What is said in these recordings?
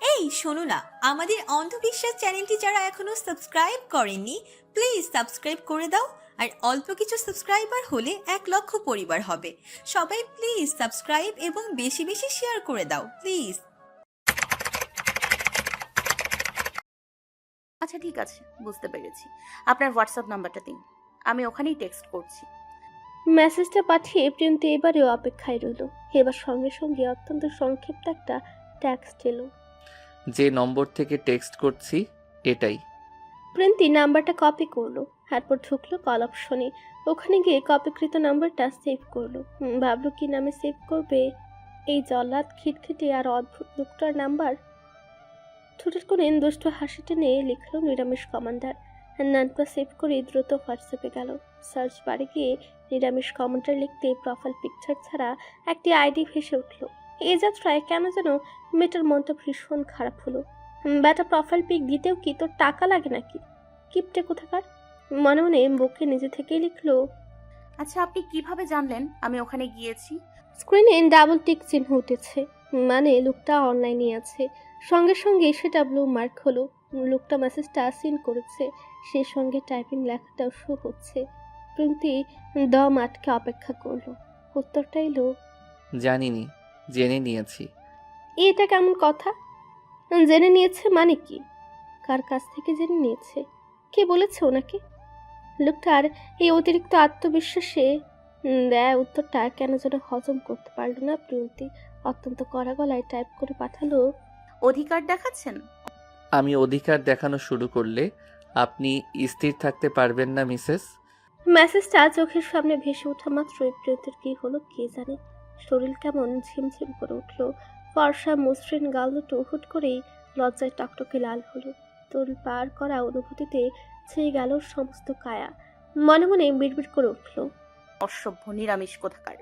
এই শোনো না, আমাদের অন্ধবিশ্বাস চ্যানেলটি যারা এখনো সাবস্ক্রাইব করেননি, প্লিজ সাবস্ক্রাইব করে দাও। আর অল্প কিছু সাবস্ক্রাইবার হলে 1 লক্ষ পরিবার হবে। সবাই প্লিজ সাবস্ক্রাইব এবং বেশি বেশি শেয়ার করে দাও প্লিজ। আচ্ছা ঠিক আছে, বুঝতে পেরেছি। আপনার হোয়াটসঅ্যাপ নাম্বারটা দিন, আমি ওখানেই টেক্সট করছি। মেসেজটা পাঠিয়ে প্রিয়ন্তী এবারেও অপেক্ষায় রইল। এবার সঙ্গে সঙ্গে অত্যন্ত সংক্ষিপ্ত একটা টেক্সট এলো। যে নম্বর থেকে টেক্সট করছি এটাই। প্রিয়ন্তী নাম্বারটা কপি করলো, তারপর ঢুকলো কল অপশনে। ওখানে গিয়ে কপিকৃত নাম্বারটা সেভ করলো। ভাবলো কি নামে সেভ করবে, এই জল্লাদ খিটখিটে আর অদ্ভুত লোকটার নাম্বার। ঠোঁটের কোণে দুষ্ট হাসি টেনে লিখলো নিরামিষ কমান্ডার। নামটা সেভ করে দ্রুত হোয়াটসঅ্যাপে গেল। সার্চ বারে গিয়ে নিরামিষ কমান্ডার লিখতে প্রোফাইল পিকচার ছাড়া একটি আইডি ভেসে উঠলো। এই যাত্রায় কেন যেন মেয়েটার মনটা ভীষণ খারাপ হলো। ব্যাটা প্রোফাইল পিক দিতেও কি তোর টাকা লাগে নাকি, কিপটে কোথাকার। মনে মনে বুকে নিজে থেকেই লিখলো। আচ্ছা আপনি কিভাবে জানলেন আমি ওখানে গিয়েছি? স্ক্রিনে ডাবল টিক চিহ্ন উঠেছে, মানে লোকটা অনলাইনে আছে। সঙ্গে সঙ্গে সেটা ব্লু মার্ক হলো। লোকটা মেসেজটা সিন করেছে, সেই সঙ্গে টাইপিং লেখাটাও শো হচ্ছে। প্রিন্তি দম আটকে অপেক্ষা করলো। উত্তরটা এলো, জানিনি, জেনে নিয়েছি। এটা কেমন কথা? জেনে নিয়েছে মানে কি? কার কাছ থেকে জেনে নিয়েছে? কে বলেছে ওনাকে? লোকটার এই অতিরিক্ত আত্মবিশ্বাসে দেয় উত্তরটা কেন যেন হজম করতে পারল না প্রিয়ন্তী। অত্যন্ত কড়া গলায় টাইপ করে পাঠালো, অধিকার দেখাচ্ছেন? আমি অধিকার দেখানো শুরু করলে আপনি স্থির থাকতে পারবেন না মিসেস। মেসেজটা চোখের সামনে ভেসে ওঠা মাত্রই প্রিয়ন্তীর কি হলো কে জানে। শরীর কেমন ঝিমঝিম করে উঠল। ফর্সা মসৃণ গাল দুটো হুট করেই লজ্জায় টকটকে লাল হলো। তোল পার করা অনুভূতিতে ছেয়ে গেল সমস্ত কায়া। মনে মনে বিড়বিড় করে উঠল, অসভ্য নিরামিষ কোথাকার,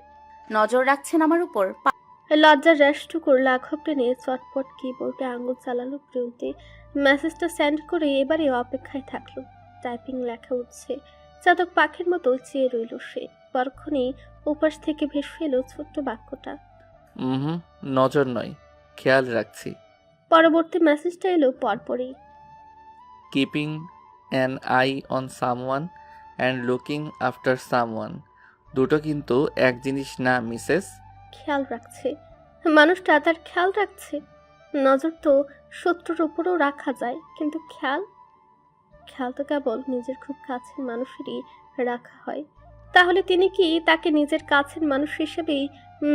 নজর রাখছেন আমার উপর? লজ্জার রেশটুকুর লাঘব টেনে চটপট কিবোর্ডে আঙুল চালালো প্রিয়ন্তী। মেসেজটা সেন্ড করে এবারে অপেক্ষায় থাকলো। টাইপিং লেখা উঠছে। চাতক পাখির মতো চেয়ে রইল সে। পরক্ষণেই উপাস থেকে ভেসে এলো ছোট্ট বাক্যটা, হুম, নজর নয়, খেয়াল রাখছি। পরবর্তী মেসেজটা এলো পরপরই, keeping an I on someone and looking after someone. দুটো কিন্তু এক জিনিস না মিসেস। খেয়াল রাখছে। মানুষটা তার খেয়াল রাখছে। নজর তো শত্রুর উপরেও রাখা যায়, কিন্তু খেয়াল, খেয়াল তো কেবল নিজের খুব কাছের মানুষেরই রাখা হয়। তাহলে তিনি কি তাকে নিজের কাছের মানুষ হিসেবেই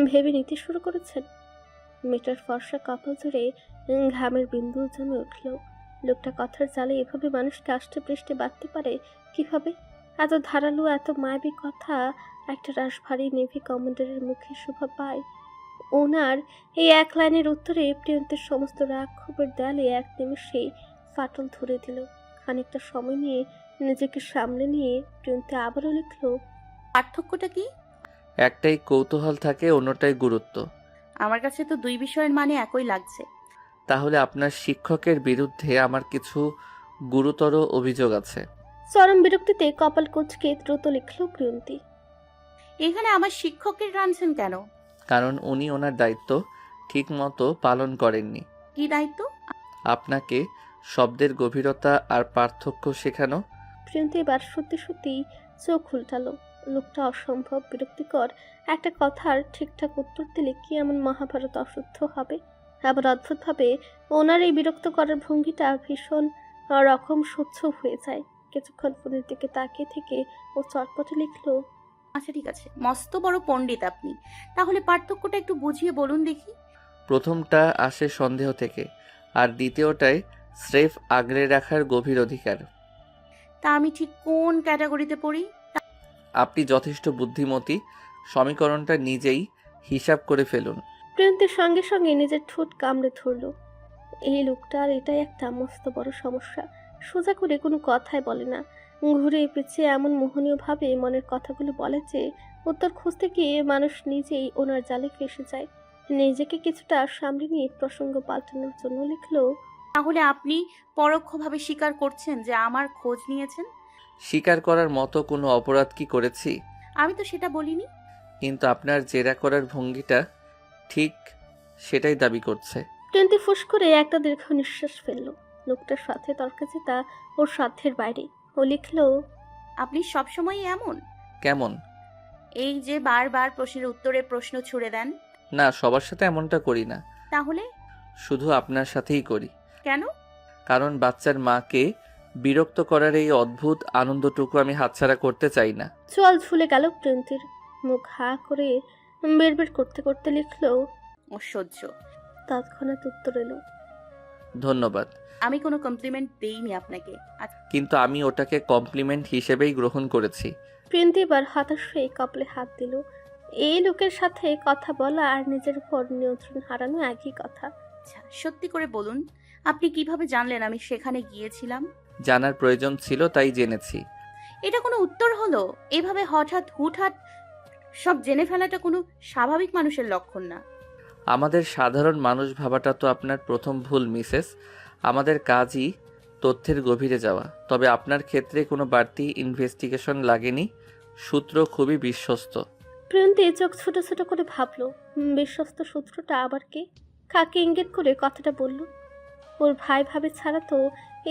ভেবে নিতে শুরু করেছেন? মেয়েটার ফর্সা কপাল জুড়ে ঘামের বিন্দু জমে উঠল। লোকটা কথার জালে এভাবে মানুষকে আষ্টে পৃষ্ঠে বাঁধতে পারে কিভাবে? এত ধারালো এত মায়াবী কথা একটা রাশভারী নেভি কমান্ডারের মুখে শোভা পায়। ওনার এই এক লাইনের উত্তরে প্রিয়ন্তের সমস্ত রাগ ক্ষোভের দেয়ালে এক নিমিষেই ফাটল ধরে দিল। খানিকটা সময় নিয়ে নিজেকে সামলে নিয়ে প্রিয়ন্তে আবারও লিখল, পার্থক্যটা কি? একটাই কৌতূহল থাকে, অন্যটাই গুরুত্ব। আমার কাছে তো দুই বিষয়ের মানে একই লাগছে। তাহলে আপনার শিক্ষকের বিরুদ্ধে আমার কিছু গুরুতর অভিযোগ আছে। চরম বিরক্তিতে কপাল কুঁচকে দ্রুত লিখল প্রিয়ন্তী, এখানে আমার শিক্ষকের রাঁধছেন কেন? কারণ উনি ওনার দায়িত্ব ঠিকমতো পালন করেননি। কি দায়িত্ব? আপনাকে শব্দের গভীরতা আর পার্থক্য শেখানো। প্রিয়ন্তী এবার সত্যি সত্যি চোখ উল্টালো। লোকটা অসম্ভব বিরক্তিকর একটা কথার ঠিকঠাক উত্তর দিলে কি এমন মহাভারত অশুদ্ধ হবে? আবার অদ্ভুতভাবে ওনার এই বিরক্ত করার ভঙ্গিটা ভীষণ রকম সহ্য হয়ে যায়। কিছুক্ষণ ফোনের দিকে তাকিয়ে থেকে ও চটপটে লিখলো, আচ্ছা ঠিক আছে, মস্ত বড় পণ্ডিত আপনি, তাহলে পার্থক্যটা একটু বুঝিয়ে বলুন দেখি। প্রথমটা আসে সন্দেহ থেকে, আর দ্বিতীয়টায় স্রেফ আগলে রাখার গভীর অধিকার। তা আমি ঠিক কোন ক্যাটাগরিতে পড়ি? আপনি যথেষ্ট বুদ্ধিমতী। সমীকরণটা নিজেই হিসাব করে ফেলুন। প্রিয়ন্তীর সঙ্গে সঙ্গে নিজের ঠোঁট কামড়ে ধরলো। এই লোকটার এটাই একটা মস্ত বড় সমস্যা। সোজা করে কোনো কথাই বলে না, ঘুরে পেঁচিয়ে এমন মোহনীয় ভাবে মনের কথাগুলো বলে যে উত্তর খুঁজতে গিয়ে মানুষ নিজেই ওনার জালে ফেসে যায়। নিজেকে কিছুটা সামলে নিয়ে প্রসঙ্গ পাল্টানোর জন্য লিখলো, তাহলে আপনি পরোক্ষভাবে স্বীকার করছেন যে আমার খোঁজ নিয়েছেন? স্বীকার করার মতো কোনো অপরাধ কি করেছি? আমি তো সেটা বলিনি। কিন্তু আপনার জেরা করার ভঙ্গিটা ঠিক সেটাই দাবি করছে। প্রিয়ন্তী ফুস করে একটা দীর্ঘ নিঃশ্বাস ফেলল। লোকটার সাথে তর্কাচিতা ওর সাধ্যের বাইরে। ও লিখল, আপনি সবসময়ই এমন? কেমন? এই যে বারবার প্রশ্নের উত্তরে প্রশ্ন ছুড়ে দেন। না, সবার সাথে এমনটা করি না, তাহলে শুধু আপনার সাথেই করি। কেন? কারণ বাচ্চার মাকে বিরক্ত করার এই অদ্ভুত আনন্দটুকু আমি হাতছাড়া করতে চাই না। চোয়াল ঝুলে গেল প্রিয়ন্তীর। মুখ হা করে বের করতে করতে লিখল, অসহ্য। তৎক্ষণাৎ উত্তর এলো, ধন্যবাদ, আমি কোনো কমপ্লিমেন্ট দেইনি আপনাকে। কিন্তু আমি ওটাকে কমপ্লিমেন্ট হিসেবেই গ্রহণ করেছি। প্রিয়ন্তী এবার হতাশ হয়ে কপালে হাত দিল। এই লোকের সাথে কথা বলা আর নিজের উপর নিয়ন্ত্রণ হারানো একই কথা। আচ্ছা, সত্যি করে বলুন, আপনি কিভাবে জানলেন আমি সেখানে গিয়েছিলাম? জানার প্রয়োজন ছিল তাই জেনেছি। এটা কোনো উত্তর হলো? এভাবে হঠাৎ হুটহাট সব জেনে ফেলাটা কোনো স্বাভাবিক মানুষের লক্ষণ না। আমাদের সাধারণ মানুষ ভাবাটা তো আপনার প্রথম ভুল মিসেস। আমাদের কাজই তথ্যের গভীরে যাওয়া। তবে আপনার ক্ষেত্রে কোনো বাড়তি ইনভেস্টিগেশন লাগেনি, সূত্র খুবই বিশ্বস্ত। প্রিয়ন্তী চোখ ছোট ছোট করে ভাবল, বিশ্বস্ত সূত্রটা আবার কে? কাকে ইঙ্গিত করে কথাটা বলল? ওর ভাই ভাবে ছাড়া তো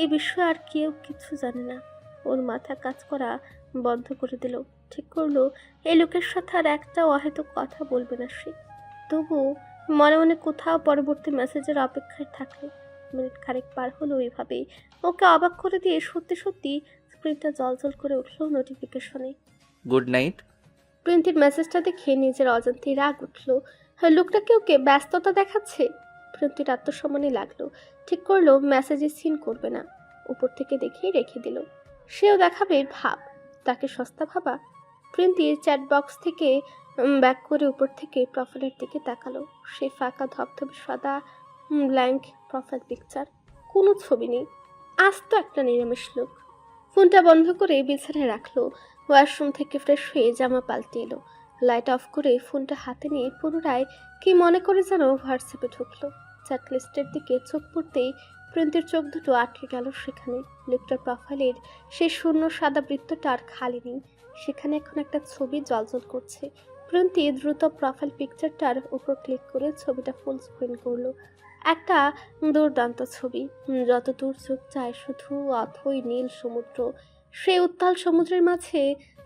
এই বিষয়ে আর কেউ কিছু জানে না। ওর মাথা কাজ করা বন্ধ করে দিল। ঠিক করলো এই লোকের সাথে আর একটা অহেতুক কথা বলবে না সে। তবু মনে মনে কোথাও পরবর্তী মেসেজের অপেক্ষায় থাকলো। মিনিট খানেক পার হলো এইভাবেই। ওকে অবাক করে দিয়ে সত্যি সত্যি স্ক্রিনটা জলজল করে উঠলো নোটিফিকেশনে। Good night. প্রিন্টির মেসেজটা দেখে নিজের অজান্তেই রাগ উঠল। লোকটা কি ওকে ব্যস্ততা দেখাচ্ছে? প্রিন্টির আত্মসম্মানে লাগলো। ঠিক করলো মেসেজে সিন করবে না, উপর থেকে দেখেই রেখে দিল। সেও দেখাবে ভাব, তাকে সস্তা ভাবা। প্রিন্টির চ্যাট বক্স থেকে ব্যাক করে উপর থেকে প্রোফাইলের দিকে তাকালো। সে ফাঁকা ধপধপে সাদা ব্ল্যাঙ্ক প্রোফাইল পিকচার, কোনো ছবি নেই। আস্ত একটা নিরামিষ লোক। ফোনটা বন্ধ করে বিছানায় রাখলো। ওয়াশরুম থেকে ফ্রেশ হয়ে জামা পাল্টে এলো। লাইট অফ করে ফোনটা হাতে নিয়ে পুনরায় কি মনে করে যেন হোয়াটসঅ্যাপে ঢুকলো। চ্যাট লিস্টের দিকে চোখ পড়তেই প্রিন্টের চোখ দুটো আটকে গেল সেখানে। লোকটার প্রোফাইলের সেই শূন্য সাদা বৃত্তটা আর খালি নেই, সেখানে এখন একটা ছবি জ্বলজ্বল করছে। প্রিন্টি দ্রুত প্রোফাইল পিকচারটার উপর ক্লিক করে ছবিটা ফুল স্ক্রিন করলো। একটা দুর্দান্ত ছবি, যত দূর চোখ যায় শুধু অথই নীল সমুদ্র। সেই উত্তাল সমুদ্রের মাঝে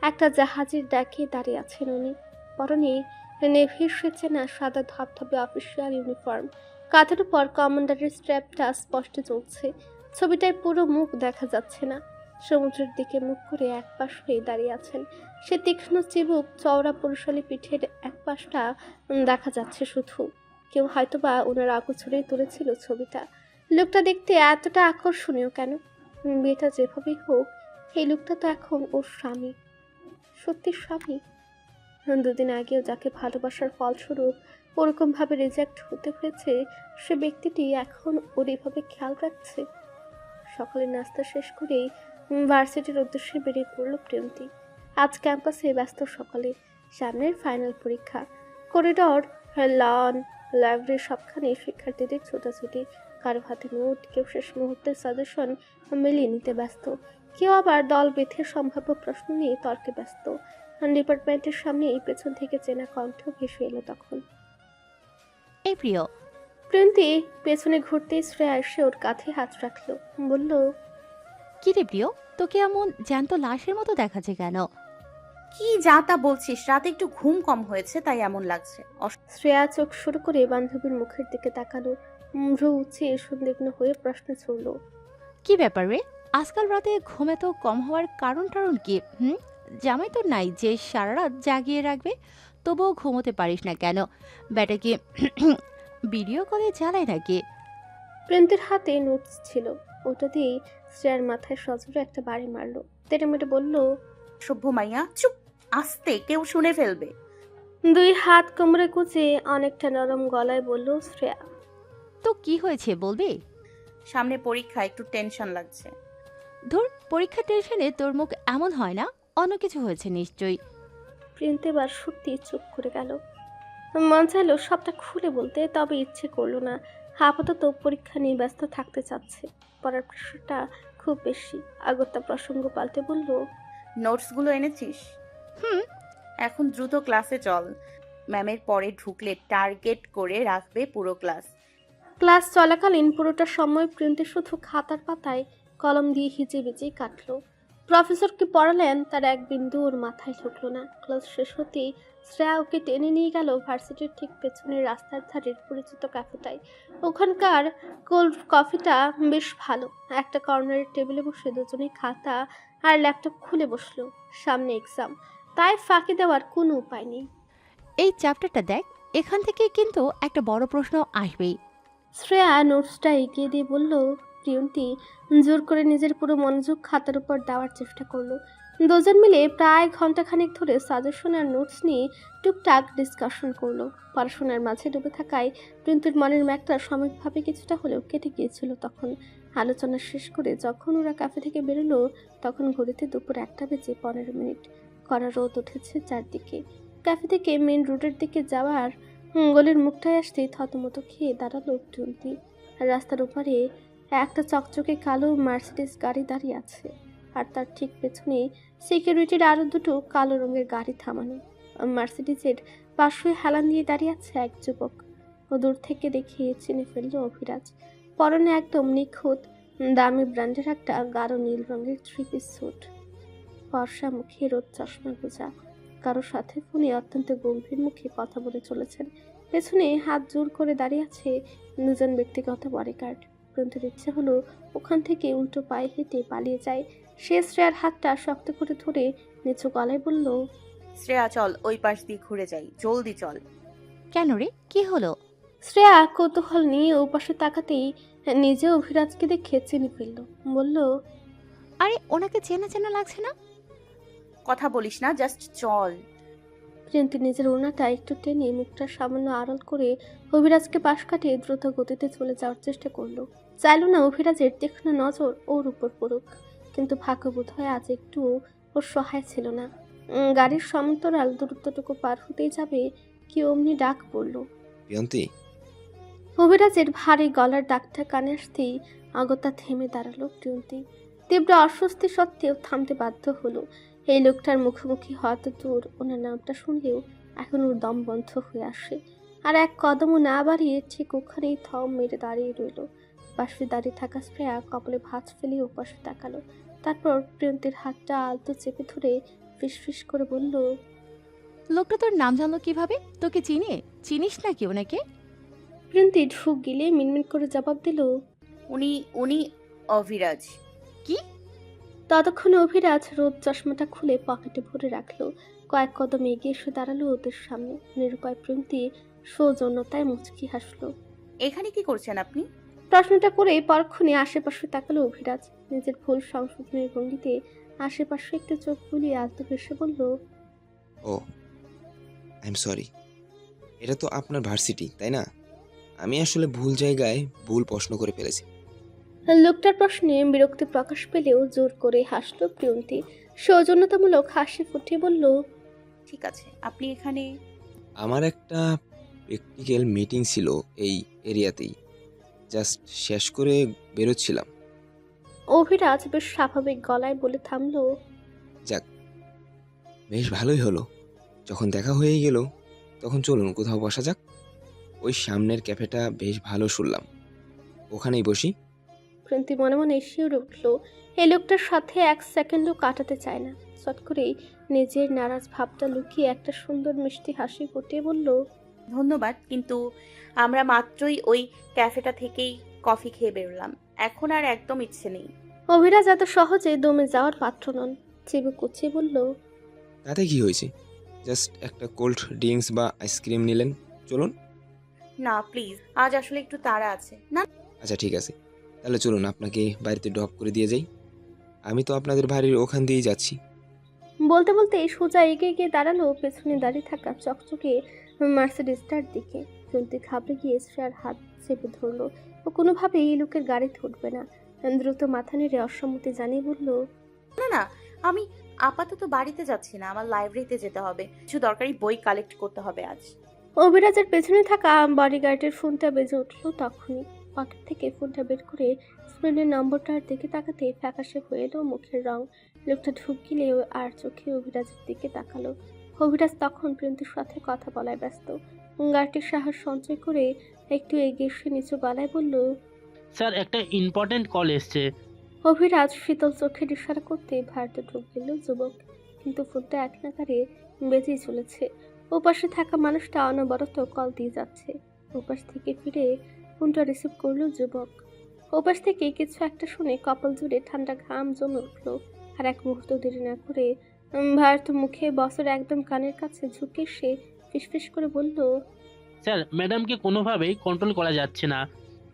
একটা জাহাজের ডেকে দাঁড়িয়ে আছেন উনি। পরনে নেভির সে চেনা সাদা ধবধবে অফিসিয়াল ইউনিফর্ম, কাঁধের উপর কমান্ডারের স্ট্র্যাপটা স্পষ্ট চলছে। ছবিটায় পুরো মুখ দেখা যাচ্ছে না। সমুদ্রের দিকে মুখ করে এক পাশ হয়ে দাঁড়িয়ে আছেন। সে তীক্ষ্ণ চিবুক চওড়া পুরুষালী পিঠের এক পাশটা দেখা যাচ্ছে শুধু। কেউ হয়তোবা ওনার আগুছড়েই তুলেছিল ছবিটা। লোকটা দেখতে এতটা আকর্ষণীয় কেন? বিয়েটা যেভাবেই হোক, এই লোকটা তো এখন ওর স্বামী, সত্যি স্বামী। দুদিন আগেও যাকে ভালোবাসার ফলস্বরূপ ওরকমভাবে রিজেক্ট হতে হয়েছে, সে ব্যক্তিটি এখন ওর এইভাবে খেয়াল রাখছে। সকালে নাস্তা শেষ করেই ভার্সিটির উদ্দেশ্যে বেরিয়ে পড়ল প্রিয়ন্তী। আজ ক্যাম্পাসে ব্যস্ত সকালে, সামনের ফাইনাল পরীক্ষা। করিডর, লন, লাইব্রেরি সবখানে শিক্ষার্থীদের ছোটাছুটি। কারো হাতে নোট, কেউ শেষ মুহূর্তের সাজেশন মিলিয়ে নিতে ব্যস্ত, কেউ আবার দল বেঁধে সম্ভাব্য প্রশ্ন নিয়ে তর্কে ব্যস্ত। ডিপার্টমেন্টের সামনে এই পেছন থেকে চেনা কণ্ঠ ভেসে এলো তখন। এই প্রিয়, প্রিয়ন্তী পেছনে ঘুরতেই শ্রেয়া এসে ওর কাঁধে হাত রাখলো, বলল, কি রে প্রিয়, তোকে এমন জ্যান্ত লাশের মতো দেখাচ্ছে কেন? কি যা তা বলছিস? রাতে একটু ঘুম কম হয়েছে তাই এমন লাগছে। শ্রেয়া চোখ শুরু করে বান্ধবীর মুখের দিকে তাকালো। ভ্রু উঁচিয়ে সন্দিগ্ন হয়ে প্রশ্ন ছুড়ল, কি ব্যাপার রে? আজকাল রাতে ঘুম এত কম হওয়ার কারণ কি? জামাই তো নাই যে সারা রাত জাগিয়ে রাখবে, তবুও ঘুমোতে পারিস না কেন? ব্যাটাকে ভিডিও কলে জ্বালায় নাকি? প্রিন্টের হাতে নোটস ছিল, ওটা দিয়েই শ্রেয়ার মাথায় সজোরে একটা বাড়ি মারলো। তেড়ে মেটে বলল, সভ্য মাইয়া, চুপ! আস্তে, কেউ শুনে ফেলবে। দুই হাত কোমরে কুচে অনেকটা নরম গলায় বলল শ্রেয়া, তো কি হয়েছে বলবি? সামনে পরীক্ষা, একটু টেনশন লাগছে। ধুর, পরীক্ষার টেনশনে তোর মুখ এমন হয় না, অন্য কিছু হয়েছে নিশ্চয়ই। প্রিন্ট এবার সত্যি চুপ করে গেল। মন চাইলো সবটা খুলে বলতে, তবে ইচ্ছে করলো না। আপাতত পরীক্ষা নিয়ে ব্যস্ত থাকতে চাচ্ছে। পড়ার প্রেশারটা খুব বেশি। আগত্যা প্রসঙ্গ পাল্টে বলল, নোটসগুলো এনেছিস? হুম। এখন দ্রুত ক্লাসে চল। ম্যামের পরে ঢুকলে টার্গেট করে রাখবে পুরো ক্লাস। ক্লাস চলাকালীন পুরোটা সময় প্রিন্টি শুধু খাতার পাতায় কলম দিয়ে হিজিবিজি কাটলো। প্রফেসর কি পড়ালেন তার এক বিন্দু ওর মাথায় ঢুকলো না। ক্লাস শেষ হতেই শ্রেয়া ওকে টেনে নিয়ে গেল ভার্সিটির ঠিক পেছনের রাস্তার ধারের পরিচিত ক্যাফেটায়। ওখানকার কোল্ড কফিটা বেশ ভালো। একটা কর্নারের টেবিলে বসে দুজনেই খাতা আর ল্যাপটপ খুলে বসলো। সামনে এক্সাম, তাই ফাঁকি দেওয়ার কোনো উপায় নেই। এই চ্যাপ্টারটা দেখ, এখান থেকে কিন্তু একটা বড় প্রশ্ন আসবেই। শ্রেয়া নোটসটা এগিয়ে দিয়ে বলল। প্রিয়ন্তী জোর করে নিজের পুরো মনোযোগ খাতার উপর দেওয়ার চেষ্টা করলো। দুজন মিলে প্রায় ঘন্টাখানেক ধরে সাজেশন আর নোটস নিয়ে টুকটাক ডিসকাশন করলো। পড়াশোনার মাঝে ডুবে থাকায় প্রিয়ন্তীর মনের ম্যাকটা সাময়িকভাবে কিছুটা হলেও কেটে গিয়েছিল। তখন আলোচনা শেষ করে যখন ওরা ক্যাফে থেকে বেরোলো তখন ঘড়িতে দুপুর 1:15। কড়া রোদ উঠেছে চারদিকে। ক্যাফে থেকে মেন রোডের দিকে যাওয়ার গলির মুখটায় আসতেই থতমত খেয়ে দাঁড়ালো প্রিয়ন্তী। রাস্তার ওপারে একটা চকচকে কালো মার্সিডিজ গাড়ি দাঁড়িয়ে আছে, আর তার ঠিক পেছনে সিকিউরিটির আরো দুটো কালো রঙের গাড়ি থামানো। মার্সিডিজের পাশে হেলান দিয়ে দাঁড়িয়ে আছে এক যুবক। ও দূর থেকে দেখে চিনে ফেললো অভিরাজ। পরনে একদম নিখুঁত দামি ব্র্যান্ডের একটা গাঢ় নীল রঙের 3 পিস স্যুট, ফর্সা মুখে রোদ চশমা গোজা। কারোর সাথে ফোনে অত্যন্ত গম্ভীর মুখে কথা বলে চলেছেন। পেছনে হাত জোর করে দাঁড়িয়ে আছে দুজন ব্যক্তিগত বডিগার্ড। প্রিয়ন্তীর ইচ্ছে হলো ওখান থেকে উল্টো পায়ে হেঁটে পালিয়ে যায়। সে শ্রেয়ার হাতটা শক্ত করে ধরে নিচু গলায় বলল, শ্রেয়া চল ওই পাশ দিয়ে ঘুরে যাই, জলদি চল। কেন রে, কি হলো? শ্রেয়া কৌতূহল নিয়ে ওপাশে তাকাতেই নিজে অভিরাজকে দেখে চিনে ফেলল। বলল, আরে ওনাকে চেনা চেনা লাগছে না? কথা বলিস না, জাস্ট চল। প্রিয়ন্তী নিজের ওড়নাটা একটু টেনে মুখটা সামান্য আড়াল করে অভিরাজকে পাশ কাটিয়ে দ্রুত গতিতে চলে যাওয়ার চেষ্টা করলো। চাইল না অভিরাজের তীক্ষ্ণ নজর ওর উপর পড়ুক, কিন্তু ভাগ্য বোধ হয় আজ একটু ওর সহায় ছিল না। গাড়ির সমান্তরাল দূরত্বটুকু পার হতেই যাবে কি অমনি ডাক পড়ল, প্রিয়ন্তী। অভিরাজের ভারী গলার ডাকটা কানে আসতেই আগতা থেমে দাঁড়ালো প্রিয়ন্তী। তীব্র অস্বস্তি সত্ত্বেও থামতে বাধ্য হলো। এই লোকটার মুখোমুখি হয়তো দূর, ওনার নামটা শুনলেও এখন ওর দম বন্ধ হয়ে আসে। আর এক কদমও না বাড়িয়ে ঠিক ওখানেই থম মেরে দাঁড়িয়ে রইল। পাশে দাঁড়িয়ে থাকা শ্রেয়া কপালে ভাঁজ ফেলে ওপাশে তাকালো। তারপর প্রিয়ন্তীর হাতটা আলতো চেপে ধরে ফিসফিস করে বলল, লোকটা তোর নাম জানলো কিভাবে? তোকে চিনিস নাকি ওনাকে? প্রিয়ন্তী ঢুক গিলে মিনমিন করে জবাব দিল, উনি অভিরাজ। কি? ততক্ষণে অভিরাজ রোদ চশমাটা খুলে পকেটে ভরে রাখলো। কয়েক কদম এগিয়ে এসে দাঁড়ালো ওদের সামনে। নিরুপায় প্রিয়ন্তী সৌজন্যতায় মুচকি হাসলো। এখানে কি করছেন আপনি? প্রশ্নটা করে পরক্ষণে আশেপাশে তাকালো অভিরাজ। নিজের ভুল সংশোধনের ভঙ্গিতে আশেপাশে একটু চোখ বুলিয়ে আলতো হেসে বলল, ও আই এম সরি, এটা তো আপনার ভার্সিটি তাই না? আমি আসলে ভুল জায়গায় ভুল প্রশ্ন করে ফেলেছি। লোকটার প্রশ্নে বিরক্তি প্রকাশ পেলেও জোর করে হাসলো প্রিয়ন্তী। সৌজন্যতামূলক হাসি ফুটিয়ে বলল, ঠিক আছে, আপনি এখানে? আমার একটা প্র্যাকটিক্যাল মিটিং ছিল এই এরিয়াতেই, জাস্ট শেষ করে বেরোচ্ছিলাম। অভিরাজ বেশ স্বাভাবিক গলায় বলে থামলো, যাক, বেশ ভালোই হলো। যখন দেখা হয়ে গেল তখন চলুন কোথাও বসা যাক। ওই সামনের ক্যাফেটা বেশ ভালো শুনলাম, ওখানেই বসি। প্রিয়ন্তী মনে মনে শিউরে উঠল। এই লোকটার সাথে এক সেকেন্ডও কাটাতে চায় না। চট করেই নিজের নারাজ ভাবটা লুকিয়ে একটা সুন্দর মিষ্টি হাসি ফুটিয়ে বলল, ধন্যবাদ, কিন্তু আমরা মাত্রই ওই ক্যাফেটা থেকেই কফি খেয়ে বেরোলাম, এখন আর একদম ইচ্ছে নেই। অভিরাজ এত সহজে দমে যাওয়ার পাত্র নন। চিবু কুচিয়ে বলল, তাতে কি হয়েছে? জাস্ট একটা কোল্ড ড্রিঙ্কস বা আইসক্রিম নিলেন, চলুন। না প্লিজ, আজ আসলে একটু তাড়া আছে। না আচ্ছা ঠিক আছে, তাহলে চলুন আপনাকে বাড়িতে ড্রপ করে দিয়ে যাই। আমি তো আপনাদের বাড়ির ওখান দিয়েই যাচ্ছি। বলতে বলতে সোজা এগিয়ে গিয়ে দাঁড়ালো পেছনে দাঁড়িয়ে থাকা চকচকে মার্সিডিজটার দিকে। প্রিয়ন্তী ঘাবড়ে গিয়ে শ্রেয়ার হাত চেপে ধরলো। ও কোনোভাবেই এই লোকের গাড়িতে উঠবে না। দ্রুত মাথা নেড়ে অসম্মতি জানিয়ে বলল, না না, আমি আপাতত বাড়িতে যাচ্ছি না, আমার লাইব্রেরিতে যেতে হবে, কিছু দরকারি বই কালেক্ট করতে হবে আজ। অভিরাজের পেছনে থাকা বডিগার্ডের ফোনটা বেজে উঠলো। তখনই পকেট থেকে ফোনটা বের করে স্ক্রিনের নম্বরটার দিকে তাকাতে ফ্যাকাশে হয়ে এলো মুখের রং। লোকটা ঢুক গিলেও আর চোখে অভিরাজের দিকে তাকালো। অভিরাজ তখন প্রিয়ন্তীর সাথে কথা বলায় ব্যস্ত। গাড়িটির সাহস সঞ্চয় করে একটু এগিয়ে এসে নিচু গলায় বলল, স্যার একটা ইম্পর্ট্যান্ট কল এসছে। অভিরাজ শীতল চোখের ইশারা করতে ভারতে ঢোক দিল যুবক, কিন্তু ফোনটা এক নাগারে বেজেই চলেছে। ওপাশে থাকা মানুষটা অনবরত কল দিয়ে যাচ্ছে। ওপাশ থেকে ফিরে ফোনটা রিসিভ করলো যুবক। ওপাশ থেকে কিছু একটা শুনে কপাল জুড়ে ঠান্ডা ঘাম জমে উঠলো। আর এক মুহূর্ত দেরি না করে ভারত মুখে বছর একদম কানের কাছে ঝুঁকে সে ফিসফিস করে বলল, স্যার ম্যাডামকে কোনোভাবেই কন্ট্রোল করা যাচ্ছে না।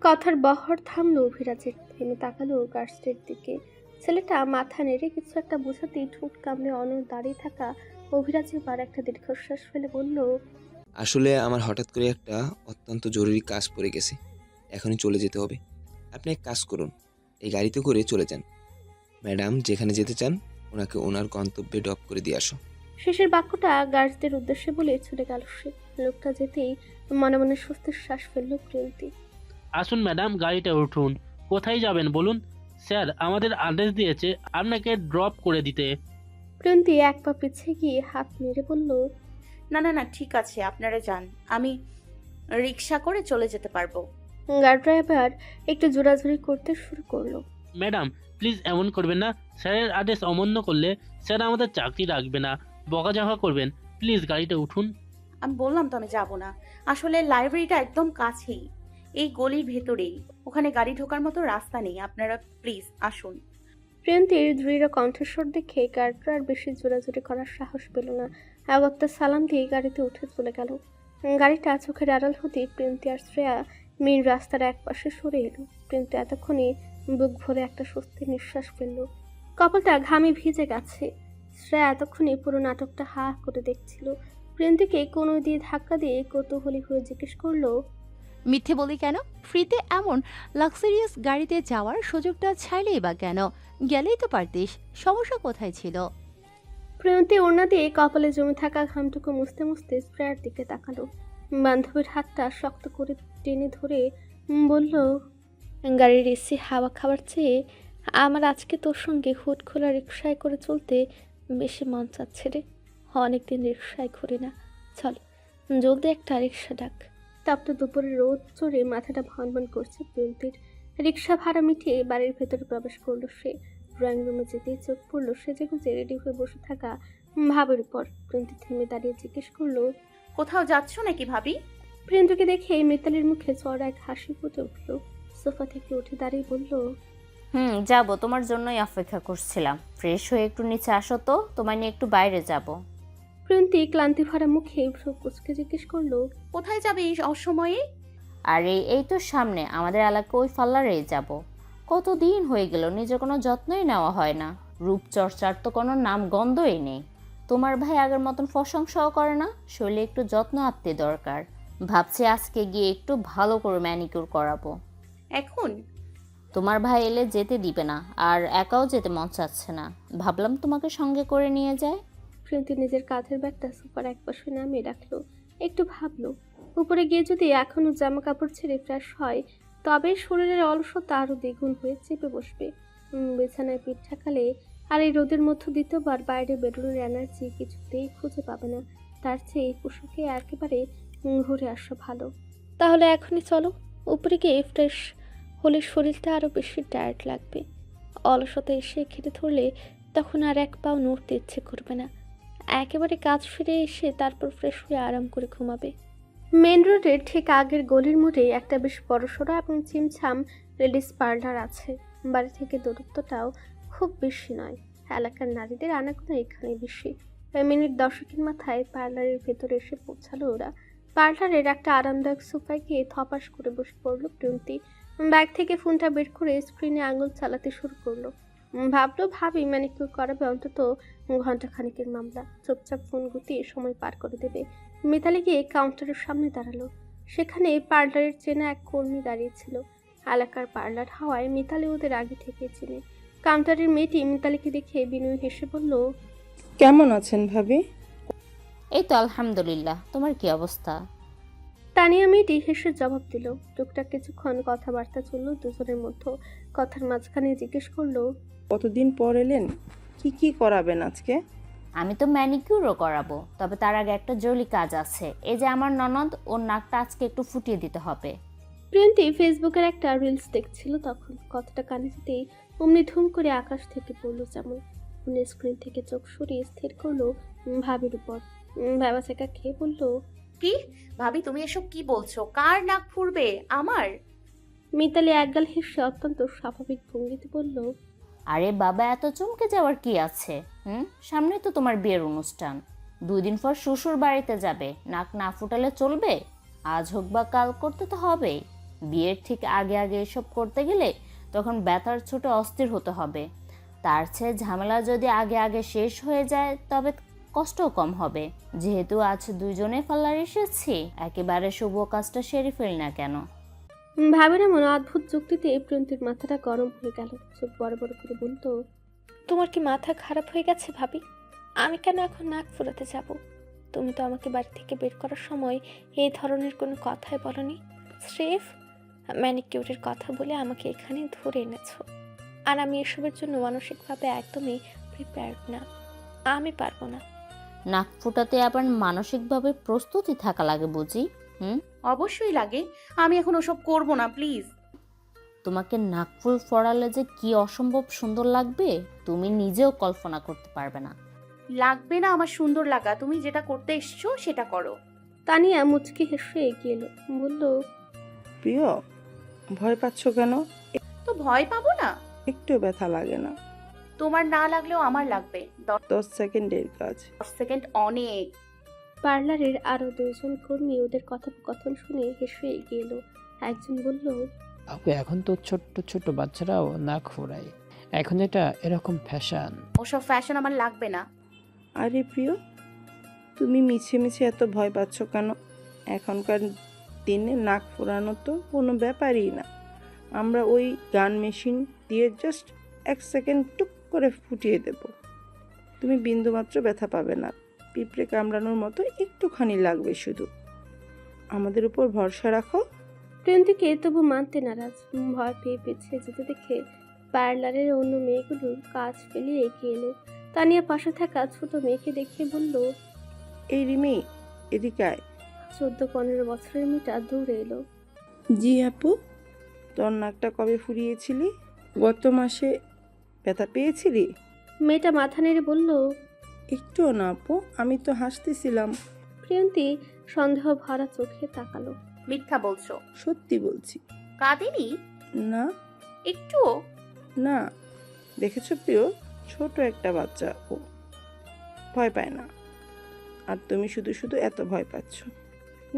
কথার বহর থামলো অভিরাজের। থেমে তাকালো গার্ডসের দিকে। ছেলেটা মাথা নেড়ে কিছু একটা বোঝাতেই ঠোঁট কামড়ে অনড় দাঁড়িয়ে থাকা অভিরাজ এবার একটা দীর্ঘশ্বাস ফেলে বলল, আসলে আমার হঠাৎ করে একটা অত্যন্ত জরুরি কাজ পড়ে গেছে, এখনই চলে যেতে হবে। আপনি এক কাজ করুন, এই গাড়িতে করে চলে যান। ম্যাডাম যেখানে যেতে চান ওনাকে ওনার গন্তব্যে ড্রপ করে দিয়ে আসো। শেষের বাক্যটা গার্ডসদের উদ্দেশ্যে বলে চলে গেল সে। লোকটা যেতেই মনে মনে স্বস্তির শ্বাস ফেলল প্রিয়ন্তী। আসুন ম্যাডাম, গাড়িতে উঠুন। কোথায় যাবেন বলুন? স্যার আমাদের আদেশ দিয়েছে আপনাকে ড্রপ করে দিতে। প্রিয়ন্তী এক পা পিছিয়ে গিয়ে হাত নেড়ে বলল, না না না, ঠিক আছে, আপনারা যান, আমি রিক্সা করে চলে যেতে পারবো। গার্ড ড্রাইভার একটু জোরাজুরি করতে শুরু করলো। ম্যাডাম প্লিজ এমন করবেন না। স্যারের আদেশ অমান্য করলে স্যার আমাদের চাকরি রাখবে না, বকাঝকা করবেন। প্লিজ গাড়িতে উঠুন। আমি বললাম তো আমি যাব না। আসলে লাইব্রেরিটা একদম কাছেই, এই গলির ভেতরেই। ওখানে গাড়ি ঢোকার মতো রাস্তা নেই। আপনারা প্লিজ আসুন। প্রিয়ন্তীর দৃঢ় কণ্ঠস্বর দেখে গার্ডরা আর বেশি জোরাজুরি করার সাহস পেল না। আগত্যা সালাম দিয়ে গাড়িতে উঠে চলে গেল। গাড়িটা চোখের আড়াল হতেই প্রিয়ন্তী আর শ্রেয়া মেন রাস্তার এক পাশে সরে এলো। প্রিয়ন্তী এতক্ষণে বুক ভরে একটা স্বস্তির নিঃশ্বাস ফেলল। কপালটা ঘামে ভিজে গেছে। শ্রেয়া এতক্ষণে পুরো নাটকটা হা করে দেখছিল। প্রিয়ন্তীকে কোনো দিয়ে ধাক্কা দিয়ে কৌতূহলী হয়ে জিজ্ঞেস করলো, মিথ্যে বলি কেন? ফ্রিতে এমন লাক্সারিয়াস গাড়িতে যাওয়ার সুযোগটা ছাইলেই বা কেন? গেলেই তো পারতিস, সমস্যা কোথায় ছিল? প্রিয়ন্তী ওড়না দিয়ে কপালে জমে থাকা ঘামটুকু মুছতে মুছতে শ্রেয়ার দিকে তাকালো। বান্ধবীর হাতটা শক্ত করে টেনে ধরে বলল, গাড়ির এসি হাওয়া খাবার চেয়ে আমার আজকে তোর সঙ্গে হুট খোলা রিক্সায় করে চলতে বেশি মন চাচ্ছে রে। অনেকদিন রিক্সায় ঘুরি না, চল জলদি একটা রিক্সা ডাক। তাপ্ত দুপুরে রোদ চড়ে মাথাটা ভনভন করছে প্রিয়ন্তীর। রিক্সা ভাড়া মিটিয়ে বাড়ির ভেতরে প্রবেশ করলো সে। ড্রয়িং রুমে যেতেই চোখ পড়লো সেজে গুজে রেডি হয়ে বসে থাকা ভাবের উপর। প্রিয়ন্তী থেমে দাঁড়িয়ে জিজ্ঞেস করলো, কোথাও যাচ্ছ নাকি ভাবি? প্রিয়ন্তকে দেখে মিতালির মুখে চড়া এক হাসি ফুটে উঠল। সোফা থেকে উঠে দাঁড়িয়ে বলল, যাব, তোমার জন্যই অপেক্ষা করছিলাম। ফ্রেশ হয়ে একটু নিচে আসো তো, তোমায় নিয়ে একটু বাইরে যাব। প্রিয়ন্তী ক্লান্তি ভরা মুখে ভ্রু কুচকে জিজ্ঞেস করলো, কোথায় যাবে এই অসময়ে? আরে এই তো সামনে আমাদের এলাকা, ওই পার্লারেই যাব। কতদিন হয়ে গেল নিজের কোনো যত্নই নেওয়া হয় না। রূপচর্চার তো কোনো নাম গন্ধই নেই। তোমার ভাই আগের মতন প্রশংসাও করে না, শরীরে একটু যত্ন আত্মে দরকার। ভাবছি আজকে গিয়ে একটু ভালো করে ম্যানিকিউর করাবো। এখন? তোমার ভাই এলে যেতে দিবে না, আর একাও যেতে মন চাচ্ছে না। ভাবলাম তোমাকে সঙ্গে করে নিয়ে যায়। প্রিয়ন্তী নিজের কাঁধের ব্যাগটা সোফার এক পাশে নামিয়ে রাখলো। একটু ভাবলো, উপরে গিয়ে যদি এখনো জামা কাপড় ছেড়ে ফ্রেশ হয় তবে শরীরের অলসতা আরো দ্বিগুণ হয়ে চেপে বসবে। বিছানায় পিঠ ঠেকালে আর এই রোদের মধ্যে দ্বিতীয়বার বাইরে বেরোনোর এনার্জি কিছুতেই খুঁজে পাবে না। তার চেয়ে এই পোশাকে একেবারে ঘুরে আসা ভালো। তাহলে এখনই চলো, উপরে গিয়ে ফ্রেশ হলে শরীরটা আরো বেশি টায়ার্ড লাগবে। অলসতা এসে ঘিরে ধরলে তখন আর এক পাও নড়তে ইচ্ছে করবে না। একেবারে কাজ ফিরে এসে তারপর ফ্রেশ হয়ে আরাম করে ঘুমাবে। মেন রোডের ঠিক আগের গলির মোড়ে একটা বেশ বড়সড় এবং চিমছাম লেডিস পার্লার আছে। বাড়ি থেকে দূরত্বটাও খুব বেশি নয়। এলাকার নারীদের আনাগোনা এখানে বেশি। মিনিট 10 মাথায় পার্লারের ভেতরে এসে পৌঁছালো ওরা। পার্লারের একটা আরামদায়ক সোফায় গিয়ে থপাস করে বসে পড়লো প্রিয়ন্তী। ব্যাগ থেকে ফোনটা বের করে স্ক্রিনে আঙুল চালাতে শুরু করলো। ভাবলো ভাবি ম্যানিকিউর করাবে অন্তত ঘন্টাখানেকের মামলা। চুপচাপ ফোন গুতিয়ে সময় পার করে দেবে। মিতালি গিয়ে কাউন্টারের সামনে দাঁড়ালো। সেখানে পার্লারের চেনা এক কর্মী দাঁড়িয়েছিল। এলাকার পার্লার হওয়ায় মিতালি ওদের আগে থেকে চেনে। কাউন্টারের মেয়েটি মিতালিকে দেখে বিনয় হেসে বলল, কেমন আছেন ভাবি? এই তো আলহামদুলিল্লাহ, তোমার কি অবস্থা? তানিয়া মেয়েটি হেসে জবাব দিল। টুকটাক কিছুক্ষণ কথাবার্তা চলল দুজনের মধ্যে। কথার মাঝখানে জিজ্ঞেস করলো, কতদিন পর এলেন? কি কি করাবেন আজকে? আমি তো ম্যানিকিউরও করাবো, তবে তার আগে একটা জরুরি কাজ আছে। এই যে আমার ননদ, ওর নাকটা আজকে একটু ফুটিয়ে দিতে হবে। প্রিয়ন্তী ফেসবুকের একটা রিলস দেখছিল তখন। কথাটা কানে যেতেই অমনি ধুম করে আকাশ থেকে পড়লো যেমন। ফোনের স্ক্রিন থেকে চোখ সরিয়ে স্থির করলো ভাবির উপর। ভ্যাবাচাকা খেয়ে বলল, কি ভাবি, তুমি এসব কি বলছো? কার নাক ফুরবে? আমার? মিতালি একগাল হেসে অত্যন্ত স্বাভাবিক ভঙ্গিতে বলল, আরে বাবা, এত চমকে যাওয়ার কি আছে? সামনে তো তোমার বিয়ের অনুষ্ঠান, 2 দিন পর শ্বশুর বাড়িতে যাবে, নাক না ফুটালে চলবে? আজ হোক বা কাল করতে তো হবেই। বিয়ের ঠিক আগে আগে এসব করতে গেলে তখন ব্যথার ছোটে অস্থির হতে হবে। তার চেয়ে ঝামেলা যদি আগে আগে শেষ হয়ে যায় তবে কষ্টও কম হবে। যেহেতু আজ 2 জনে পার্লার এসেছি, একেবারে শুভ কাজটা সেরে ফেল না কেন? ভাবির এমন অদ্ভুত যুক্তিতে প্রিয়ন্তীর মাথাটা গরম হয়ে গেল। চোখ বড় বড় করে বলতো, তোমার কি মাথা খারাপ হয়ে গেছে ভাবি? আমি কেন এখন নাক ফুরাতে যাব? তুমি তো আমাকে বাড়ি থেকে বের করার সময় এই ধরনের কোনো কথাই বলনি। স্রেফ ম্যানিকিউরের কথা বলে আমাকে এখানে ধরে এনেছো। আর আমি এসবের জন্য মানসিকভাবে একদমই প্রিপেয়ার্ড না। আমি পারবো না। নাক ফুটাতে আবার মানসিকভাবে প্রস্তুতি থাকা লাগে বুঝি? অবশ্যই লাগে। আমি এখন ওসব করবো না, প্লিজ। তোমাকে নাকফুল ফোড়ালে যে কি অসম্ভব সুন্দর লাগবে তুমি নিজেও কল্পনা করতে পারবে না। লাগবে না আমার সুন্দর লাগা, তুমি যেটা করতে এসছো সেটা করো। তানিয়া মুচকি হেসে এগিয়ে এলো, বলল, প্রিয়, ভয় পাচ্ছ কেন? তো ভয় পাবো না? একটু ব্যথা লাগে না। তোমার না লাগলেও আমার লাগবে। 10 সেকেন্ডের কাজ। 10 সেকেন্ড অনেক। পার্লারের আরো 2 জন কর্মী ওদের কথোপকথন শুনে হেসে এগিয়ে এলো। একজন বলল, আপু, এখন তো ছোট্ট ছোট্ট বাচ্চারাও নাক ফোড়ায়, এখন এটা এরকম ফ্যাশন। ওসব ফ্যাশন আমার লাগবে না। আরে প্রিয়, তুমি মিছে মিছে এত ভয় পাচ্ছ কেন? এখনকার দিনে নাক ফোরানো তো কোনো ব্যাপারই না। আমরা ওই গান মেশিন দিয়ে জাস্ট 1 সেকেন্ড টুক করে ফুটিয়ে দেব। তুমি বিন্দুমাত্র ব্যথা পাবে না। পিঁপড়ে কামড়ানোর মতো একটুখানি লাগবে শুধু। আমাদের উপর ভরসা রাখো। প্রিয়ন্তীকে তবু মানতে নারাজ। ভয় পেয়ে পিছিয়ে যেতে দেখে পার্লারের অন্য মেয়েগুলোর কাজ ফেলে এগিয়ে এলো। তানিয়া পাশে থাকা ছোট মেয়েকে দেখিয়ে বলল, এই রিমি, এদিকে আয়। 14-15 বছরের মেয়েটা দৌড়ে এলো। জি আপু, তোর নাকটা কবে ফুরিয়েছিলি? গত মাসে। ব্যথা পেয়েছিলি? মেয়েটা মাথা নেড়ে বলল, একটুও না আপু, আমি তো হাসতেছিলাম। প্রিয়ন্তী সন্দেহ ভরা চোখে তাকালো। মিথ্যা বলছো। সত্যি বলছি। কাঁদিনি না একটুও? না, দেখেছো প্রিয়, ছোট একটা বাচ্চা, ও ভয় পায় না। আর তুমি শুধু শুধু এত ভয় পাচ্ছ।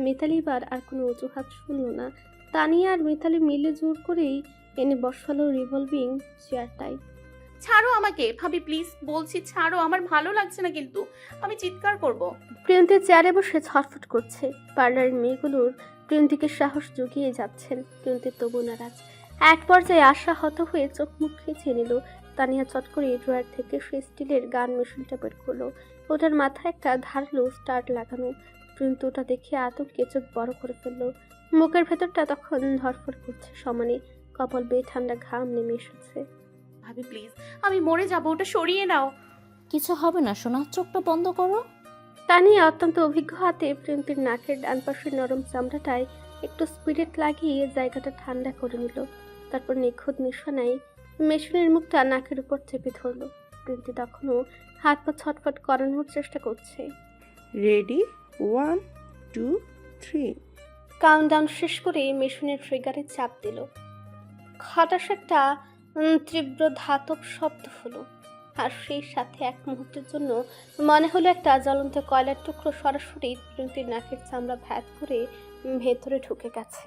মিতালি এবার আর কোনো অজুহাত শুনল না। তানিয়া আর মিতালি মিলে জোর করেই এনে বসালো রিভলভিং চেয়ারটাই। ছাড়ো আমাকে ভাবি, প্লিজ বলছি ছাড়ো, আমার ভালো লাগছে না কিন্তু। আমি চিৎকার করব। প্রিয়ন্তী চেয়ারে বসে ছটফট করছে। পার্লারের মেয়েগুলোর প্রিয়ন্তীকে সাহস জুগিয়ে যাচ্ছেন। প্রিয়ন্তী তবু নারাজ। এক পর্যায়ে আশাহত হয়ে চোখ মুখ খেঁচিয়ে নিল। তানিয়া চট করে ড্রয়ার থেকে সে স্টিলের গান মেশিনটা বের করলো। ওটার মাথায় একটা ধারালো স্টার্ট লাগানো। প্রিয়ন্তী ওটা দেখে আতঙ্কে চোখ বড় করে ফেললো। মুখের ভেতরটা তখন ধরফর করছে সমানে। কপাল বেয়ে ঠান্ডা ঘাম নেমে এসেছে। ভাবি প্লিজ, আমি মরে যাব, ওটা সরিয়ে নাও। কিছু হবে না সোনা, চোখটা বন্ধ করো। তানিয়া অত্যন্ত অভিজ্ঞ হাতে প্রিয়ন্তীর নাকের ডান পাশের নরম চামড়াটায় একটু স্পিরিট লাগিয়ে জায়গাটা ঠান্ডা করে নিল। তারপর নিখুঁত নিশানায় মেশিনের মুখটা নাকের উপর চেপে ধরল। প্রিয়ন্তী তখনও হাত পা ছটফট করানোর চেষ্টা করছে। রেডি, 1 2 3। কাউন্টডাউন শেষ করে মেশিনের ট্রিগারে চাপ দিল। হঠাৎ একটা তীব্র ধাতব শব্দ হলো। আর সেই সাথে এক মুহূর্তের জন্য মনে হলো একটা জ্বলন্ত কয়লার টুকরো সরাসরি প্রিয়ন্তীর নাকের চামড়া ভ্যাদ করে ভেতরে ঢুকে গেছে।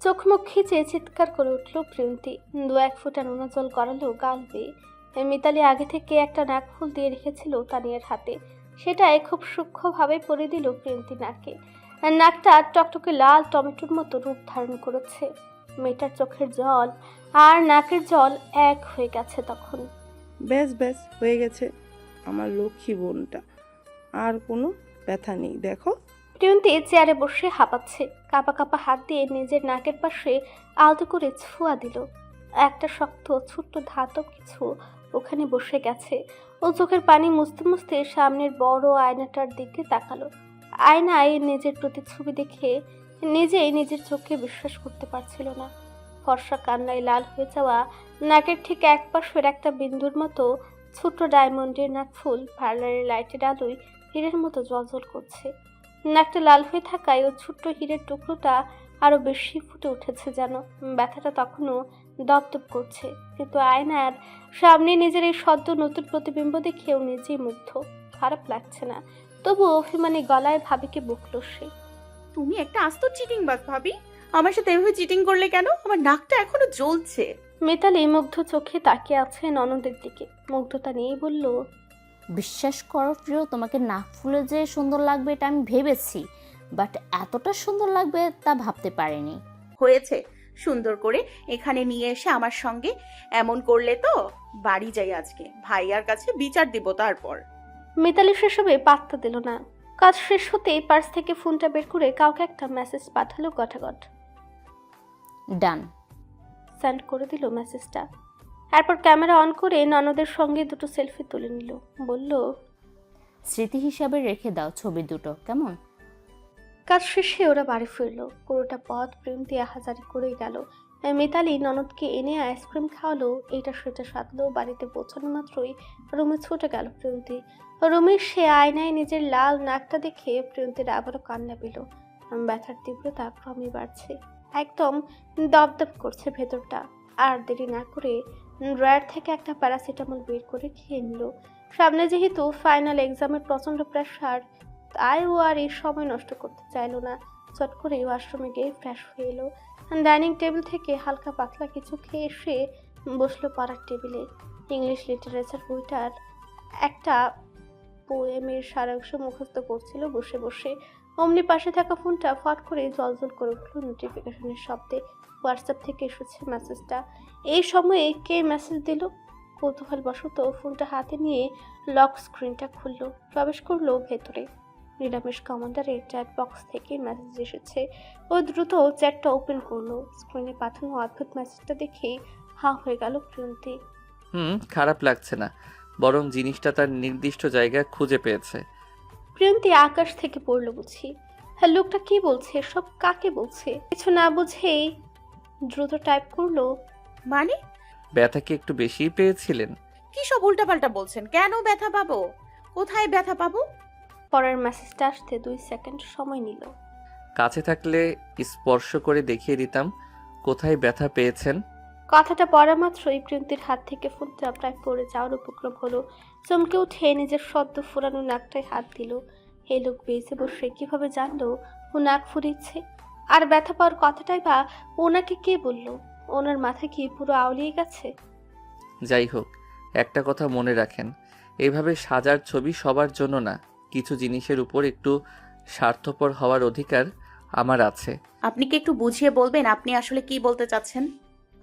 চোখ মুখ খিচে চিৎকার করে উঠল প্রিয়ন্তী। 2-1 ফোঁটা নোনা জল গড়ালো গাল বেয়ে। মিতালি আগে থেকে একটা নাক ফুল দিয়ে রেখেছিল তানিয়ার হাতে। সেটাই খুব সূক্ষ্মভাবে পরে দিল প্রিয়ন্তী নাকে। নাকটা টকটকে লাল টমেটোর মতো রূপ ধারণ করেছে। মেয়েটার চোখের জল আর নাকের জল এক হয়ে গেছে তখন। ব্যাস ব্যাস, হয়ে গেছে আমার লক্ষ্মী বোনটা। আর কোনো ব্যথা নেই, দেখো। প্রিয়ন্তী চেয়ারে বসে হাঁপাচ্ছে। কাঁপা কাঁপা হাত দিয়ে নিজের নাকের পাশে আলতো করে ছোঁয়া দিল। একটা শক্ত ছোট্ট ধাতব কিছু ওখানে বসে গেছে। ও চোখের পানি মুছতে মুছতে সামনের বড় আয়নাটার দিকে তাকালো। আয়নায় নিজের প্রতিচ্ছবি দেখে নিজেই নিজের চোখে বিশ্বাস করতে পারছিল না। ফর্সা কান্নায় লাল হয়ে যাওয়া নাকের ঠিক এক পাশের একটা বিন্দুর মতো ছোট্ট ডায়মন্ডের নাকফুল পার্লারের লাইটের আলোয় হীরের মতো জ্বলজ্বল করছে। নাকটা লাল হয়ে থাকায় ও ছোট্ট হীরের টুকরোটা আরো বেশি ফুটে উঠেছে যেন। ব্যথাটা তখনও দপদপ করছে, কিন্তু আয়নার সামনে নিজের এই সদ্য নতুন প্রতিবিম্ব দেখেও নিজেই মুগ্ধ। খারাপ লাগছে না, তবু অভিমানী গলায় ভাবিকে বকল সে। তুমি একটা আস্ত চিটিং বাজ ভাবি, আমার সাথে এভাবে চিটিং করলে কেন? আমার নাকটা এখনো জ্বলছে। মিতালি মুগ্ধ চোখে তাকিয়ে আছে ননদের দিকে, মুগ্ধতা নিয়েই বলল, বিশ্বাস করো প্রিয়, তোমাকে নাক ফুলে যে সুন্দর লাগবে এটা আমি ভেবেছি, বাট এতটা সুন্দর লাগবে তা ভাবতে পারিনি। হয়েছে, সুন্দর করে এখানে নিয়ে এসে আমার সঙ্গে এমন করলে তো বাড়ি যাই আজকে, ভাইয়ার কাছে বিচার দিব তারপর। মিতালি সেসবে পাত্তা দিল না। কাজ শেষ হতেই পার্স থেকে ফোনটা বের করে কাউকে একটা মেসেজ পাঠালো গটাগট। ডান। সেন্ড করে দিল মেসেজটা। এরপর ক্যামেরা অন করে ননদের সঙ্গে দুটো সেলফি তুলে নিল। বলল, স্মৃতি হিসাবে রেখে দাও ছবি দুটো, কেমন? কাজ শেষে ওরা বাড়ি ফিরলো। পুরোটা পথ প্রেমতি আহাজারি করেই গেল। মিতালি ননদকে এনে আইসক্রিম খাওয়ালো, এটা সেটা সাধলো। বাড়িতে পৌঁছানো মাত্রই রুমে ছুটে গেল প্রিয়ন্তী। রুমে সে আয়নায় নিজের লাল নাকটা দেখে প্রিয়ন্তীর আবারও কান্না পেল। ব্যথার তীব্রতা ক্রমে বাড়ছে, একদম দপদপ করছে ভেতরটা। আর দেরি না করে ড্রয়ার থেকে একটা প্যারাসিটামল বের করে খেয়ে নিল। সামনে যেহেতু ফাইনাল এক্সামের প্রচন্ড প্রেশার, তাই ও আর এই সময় নষ্ট করতে চাইল না। চট করে ওয়াশরুমে গিয়ে ফ্রেশ হয়ে এলো। ডাইনিং টেবিল থেকে হালকা পাতলা কিছু খেয়ে এসে বসলো পড়ার টেবিলে। ইংলিশ লিটারেচার বইটার একটা পোয়েমের সারাংশ মুখস্থ করছিল বসে বসে। অমনি পাশে থাকা ফোনটা ফট করে জলজল করে উঠলো নোটিফিকেশনের শব্দে। হোয়াটসঅ্যাপ থেকে এসেছে মেসেজটা। এই সময়ে কে মেসেজ দিল? কৌতূহলবশত ফোনটা হাতে নিয়ে লক স্ক্রিনটা খুললো, প্রবেশ করলো ভেতরে। নিরামিষ কমান্ডারের চ্যাট বক্স থেকে মেসেজ এসেছে। ও দ্রুত চ্যাটটা ওপেন করলো। স্ক্রিনে পাঠানো অদ্ভুত মেসেজটা দেখে হা হয়ে গেল প্রিয়ন্তী। খারাপ লাগছে না, বরং জিনিসটা তার নির্দিষ্ট জায়গায় খুঁজে পেয়েছে। প্রিয়ন্তী আকাশ থেকে পড়লো বুঝি। হ্যাঁ, লোকটা কি বলছে, সব কাকে বলছে? কিছু না বুঝেই দ্রুত টাইপ করলো, মানে ব্যথা কি একটু বেশিই পেয়েছিলেন? কি সব উল্টাপাল্টা বলছেন? কেন ব্যথা পাবো? কোথায় ব্যথা পাবো? পরের মেসেজটা আসতে 2 সেকেন্ড সময় নিল। কাছে থাকলে স্পর্শ করে দেখিয়ে দিতাম কোথায় ব্যথা পেয়েছেন। কথাটা পড়া মাত্রই প্রিয়ন্তীর হাত থেকে ফোনটা প্রায় পড়ে যাওয়ার উপক্রম হলো। চমকে উঠে নিজের সদ্য ফুরানো নাকটায় হাত দিল। এই লোক বেঁচে বসে কিভাবে জানলো ও নাক ফুরিয়েছে? আর ব্যথা পাওয়ার কথাটাই বা ওনাকে কে বলল? ওনার মাথা কি পুরো আউলিয়ে গেছে? যাই হোক, একটা কথা মনে রাখেন, এভাবে সাজার ছবি সবার জন্য না। কিছু জিনিসের উপর একটু স্বার্থপর হওয়ার অধিকার আমার আছে। আপনি কি একটু বুঝিয়ে বলবেন আপনি আসলে কি বলতে চাচ্ছেন?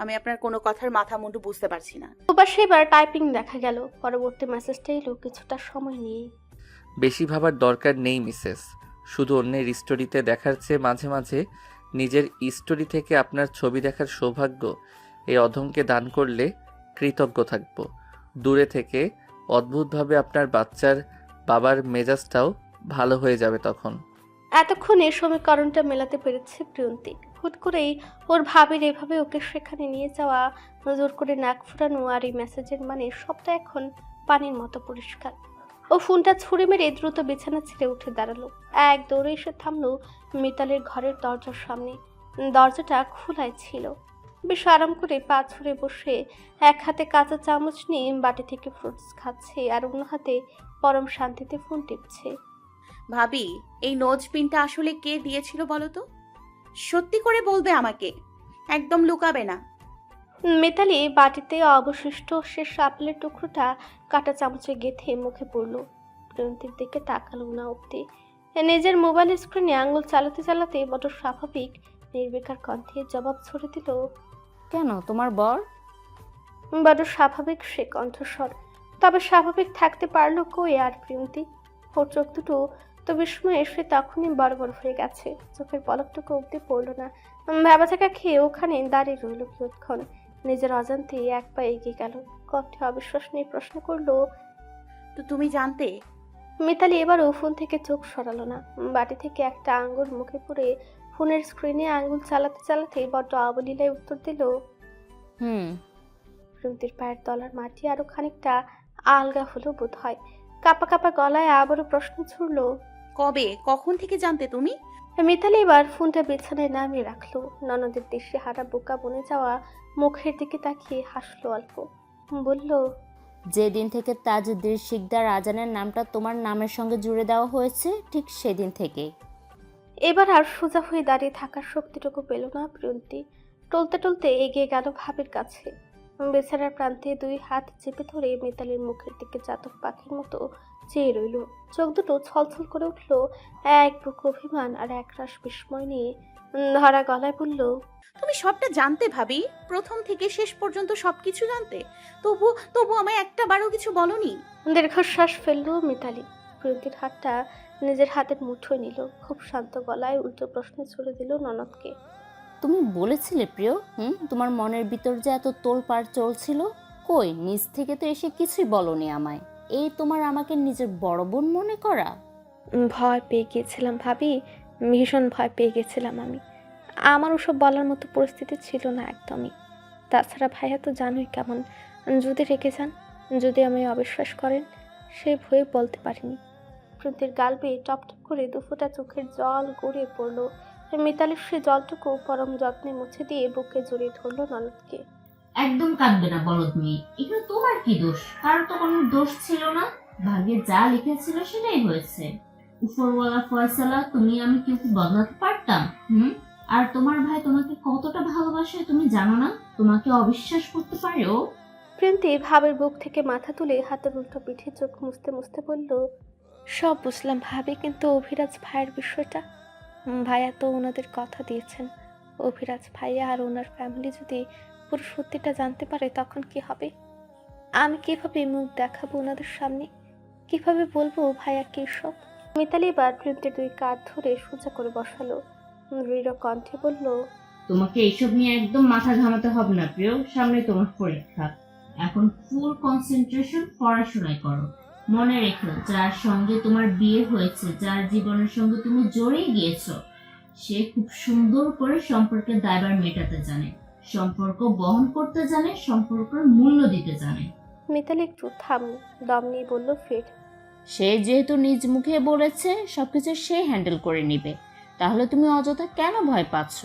আমি আপনার কোনো কথার মাথা মুন্ডু বুঝতে পারছি না। ওবার সেবার টাইপিং দেখা গেল। পরবর্তী মেসেজটা এলো কিছুটা সময় নিয়ে। বেশি ভাবার দরকার নেই মিসেস, শুধু অন্যের স্টোরিতে দেখার চেয়ে মাঝে মাঝে নিজের স্টোরি থেকে আপনার ছবি দেখার সৌভাগ্য এই অধমকে দান করলে কৃতজ্ঞ থাকব। দূরে থেকে অদ্ভুতভাবে আপনার বাচ্চার বাবার মেজাজটাও ভালো হয়ে যাবে তখন। এতক্ষণে সমীকরণটা মেলাতে পেরেছে প্রিয়ন্তী। হুট করেই ওর ভাবির এভাবে ওকে সেখানে নিয়ে যাওয়া, জোর করে নাক ফুরানো আর এই মেসেজের মানে সবটা এখন পানির মতো পরিষ্কার। ও ফোনটা ছুঁড়ে মেরে দ্রুত বিছানা ছেড়ে উঠে দাঁড়ালো। এক দৌড়ে এসে থামলো মিতালের ঘরের দরজার সামনে। দরজাটা খোলাই ছিল। বেশ আরাম করে পা ছুঁড়ে বসে এক হাতে কাঁচা চামচ নিয়ে বাটি থেকে ফ্রুটস খাচ্ছে আর অন্য হাতে পরম শান্তিতে ফোন টিপছে। ভাবি, এই নোজ পিনটা আসলে কে দিয়েছিল বলো তো? সত্যি করে বলবে আমাকে, একদম লুকাবে না। মিতালি বাটিতে অবশিষ্ট শেষ আপেলের টুকরোটা কাটা চামচে গেঁথে মুখে পড়ল। প্রিয়ন্তীর দিকে তাকালো না অব্দি। নিজের মোবাইল স্ক্রিনে আঙুল চালাতে চালাতে বড় স্বাভাবিক নির্বিকার কণ্ঠে জবাব ছড়ে দিল, কেন, তোমার বর? বড় স্বাভাবিক সে কণ্ঠস্বর। তবে স্বাভাবিক থাকতে পারলো কই আর প্রিয়ন্তী? ওর চোখ দুটো তো বিস্ময়ে এসে তখনই বড় বড় হয়ে গেছে। চোখের পলকটুকু অব্দি পড়লো না। ভেবা থাকা খেয়ে ওখানে দাঁড়িয়ে রইল কিয়ৎক্ষণ। নিজের অজান্তে এক পা এগিয়ে গেল। কণ্ঠে অবিশ্বাস নিয়ে প্রশ্ন করলো, তো তুমি জানতে? মিতালি এবারও ফোন থেকে চোখ সরালো না। বাটি থেকে একটা আঙ্গুল মুখে পড়ে ফোনের স্ক্রিনে আঙ্গুল চালাতে চালাতে বড্ড অবলীলায় উত্তর দিল। হুম। প্রীতির পায়ের তলার মাটি আরো খানিকটা আলগা হলো বোধ হয়। কাপা কাপা গলায় আবারও প্রশ্ন ছুড়ল। কবে, কখন থেকে জানতে তুমি? মিতালি এবার ফোনটা বিছানায় নামিয়ে রাখলো। ননদের দেশে হারা বোকা বনে যাওয়া মুখের দিকে তাকিয়ে হাসলো অল্প। বলল, যেদিন থেকে তাজউদ্দিন শিকদার আজানের নামটা তোমার নামের সঙ্গে জুড়ে দেওয়া হয়েছে ঠিক সেদিন থেকে। এবার আর সোজা হয়ে দাঁড়িয়ে থাকার শক্তিটুকু পেল না প্রিয়ন্তী। টলতে টলতে এগিয়ে গেল ভাবির কাছে। বেচারার প্রান্তে দুই হাত চেপে ধরে মিতালির মুখের দিকে চাতক পাখির মতো চেয়ে রইল। চোখ দুটো ছলছল করে উঠল এক বুক অভিমান আর একরাশ বিস্ময় নিয়ে। ধরা গলায় বলল, তুমি সবটা জানতে ভাবি, প্রথম থেকে শেষ পর্যন্ত সবকিছু জানতে, তবু তবু আমায় একটা বারও কিছু বলনি। দীর্ঘশ্বাস ফেলল মিতালি। প্রিয়ন্তীর হাতটা নিজের হাতের মুঠোয় নিল। খুব শান্ত গলায় উল্টো প্রশ্ন ছুড়ে দিল ননদকে। তুমি বলেছিলে প্রিয়, তোমার মনের ভিতর যে এত তোলপাড় চলছিল, কই নিজ থেকে তো এসে কিছুই বলনি আমায়। এই তোমার আমাকে নিজের বড় বোন মনে করা? ভয় পেয়ে গিয়েছিলাম ভাবি, ভীষণ ভয় পেয়ে গেছিলাম আমি। আমার ওসব বলার মতো পরিস্থিতি ছিল না একদমই। তাছাড়া ভাইয়া তো জানোই কেমন, যদি রেগে যান, যদি আমায় অবিশ্বাস করেন, সে ভয়ে বলতে পারিনি। প্রীতির গাল বেয়ে টপটপ করে দুফোঁটা চোখের জল গড়িয়ে পড়ল। মিতালির সে জলটুকু পরম যত্নে মুছে দিয়ে বুকে জড়িয়ে ধরল ননদকে। একদম কাঁদবে না বলদ মেয়ে, এখানে তোমার কি দোষ? কারণ তো কোনো দোষ ছিল না, ভাগ্যে যা লিখেছিল সেটাই হয়েছে। উপরওয়ালা ফয়সালা, তুমি আমি কেউ কি বদলাতে পারতাম? আর তোমার ভাই তোমাকে কতটা ভালোবাসে তুমি জানো না? তোমাকে অবিশ্বাস করতে পারে ও? প্রিয়ন্তী ভাবের বুক থেকে মাথা তুলে হাতের উল্টো পিঠে চোখ মুছতে মুছতে বলল, সব বুঝলাম ভাবি, কিন্তু অভিরাজ ভাইয়ের বিষয়টা। ভাইয়া তো ওনাদের কথা দিয়েছেন, অভিরাজ ভাইয়া আর ওনার ফ্যামিলি যদি পুরো সত্যিটা জানতে পারে তখন কি হবে? আমি কিভাবে মুখ দেখাবো ওনাদের সামনে? কিভাবে বলবো ভাইয়া কি সব? মিতালি এবার প্রিয়ন্তীর দুই কাঁধ ধরে সোজা করে বসালো। দৃঢ় কণ্ঠে বলল, তোমাকে এইসব নিয়ে একদম মাথা ঘামাতে হবে না প্রিয়, সামনে তোমার পরীক্ষা। এখন ফুল কনসেন্ট্রেশন পড়াশোনায় করো। মনে রেখো, যার সঙ্গে তোমার বিয়ে হয়েছে, যার জীবনের সঙ্গে তুমি জড়িয়ে গিয়েছো, সে খুব সুন্দর করে সম্পর্কের দায়ভার মেটাতে জানে, সম্পর্ক বহন করতে জানে, সম্পর্কের মূল্য দিতে জানে। মিতালি একটু থামল, দম নিয়ে বলল ফের, সে যেহেতু নিজ মুখে বলেছে সবকিছু সে হ্যান্ডেল করে নিবে, তাহলে তুমি অযথা কেন ভয় পাচ্ছ?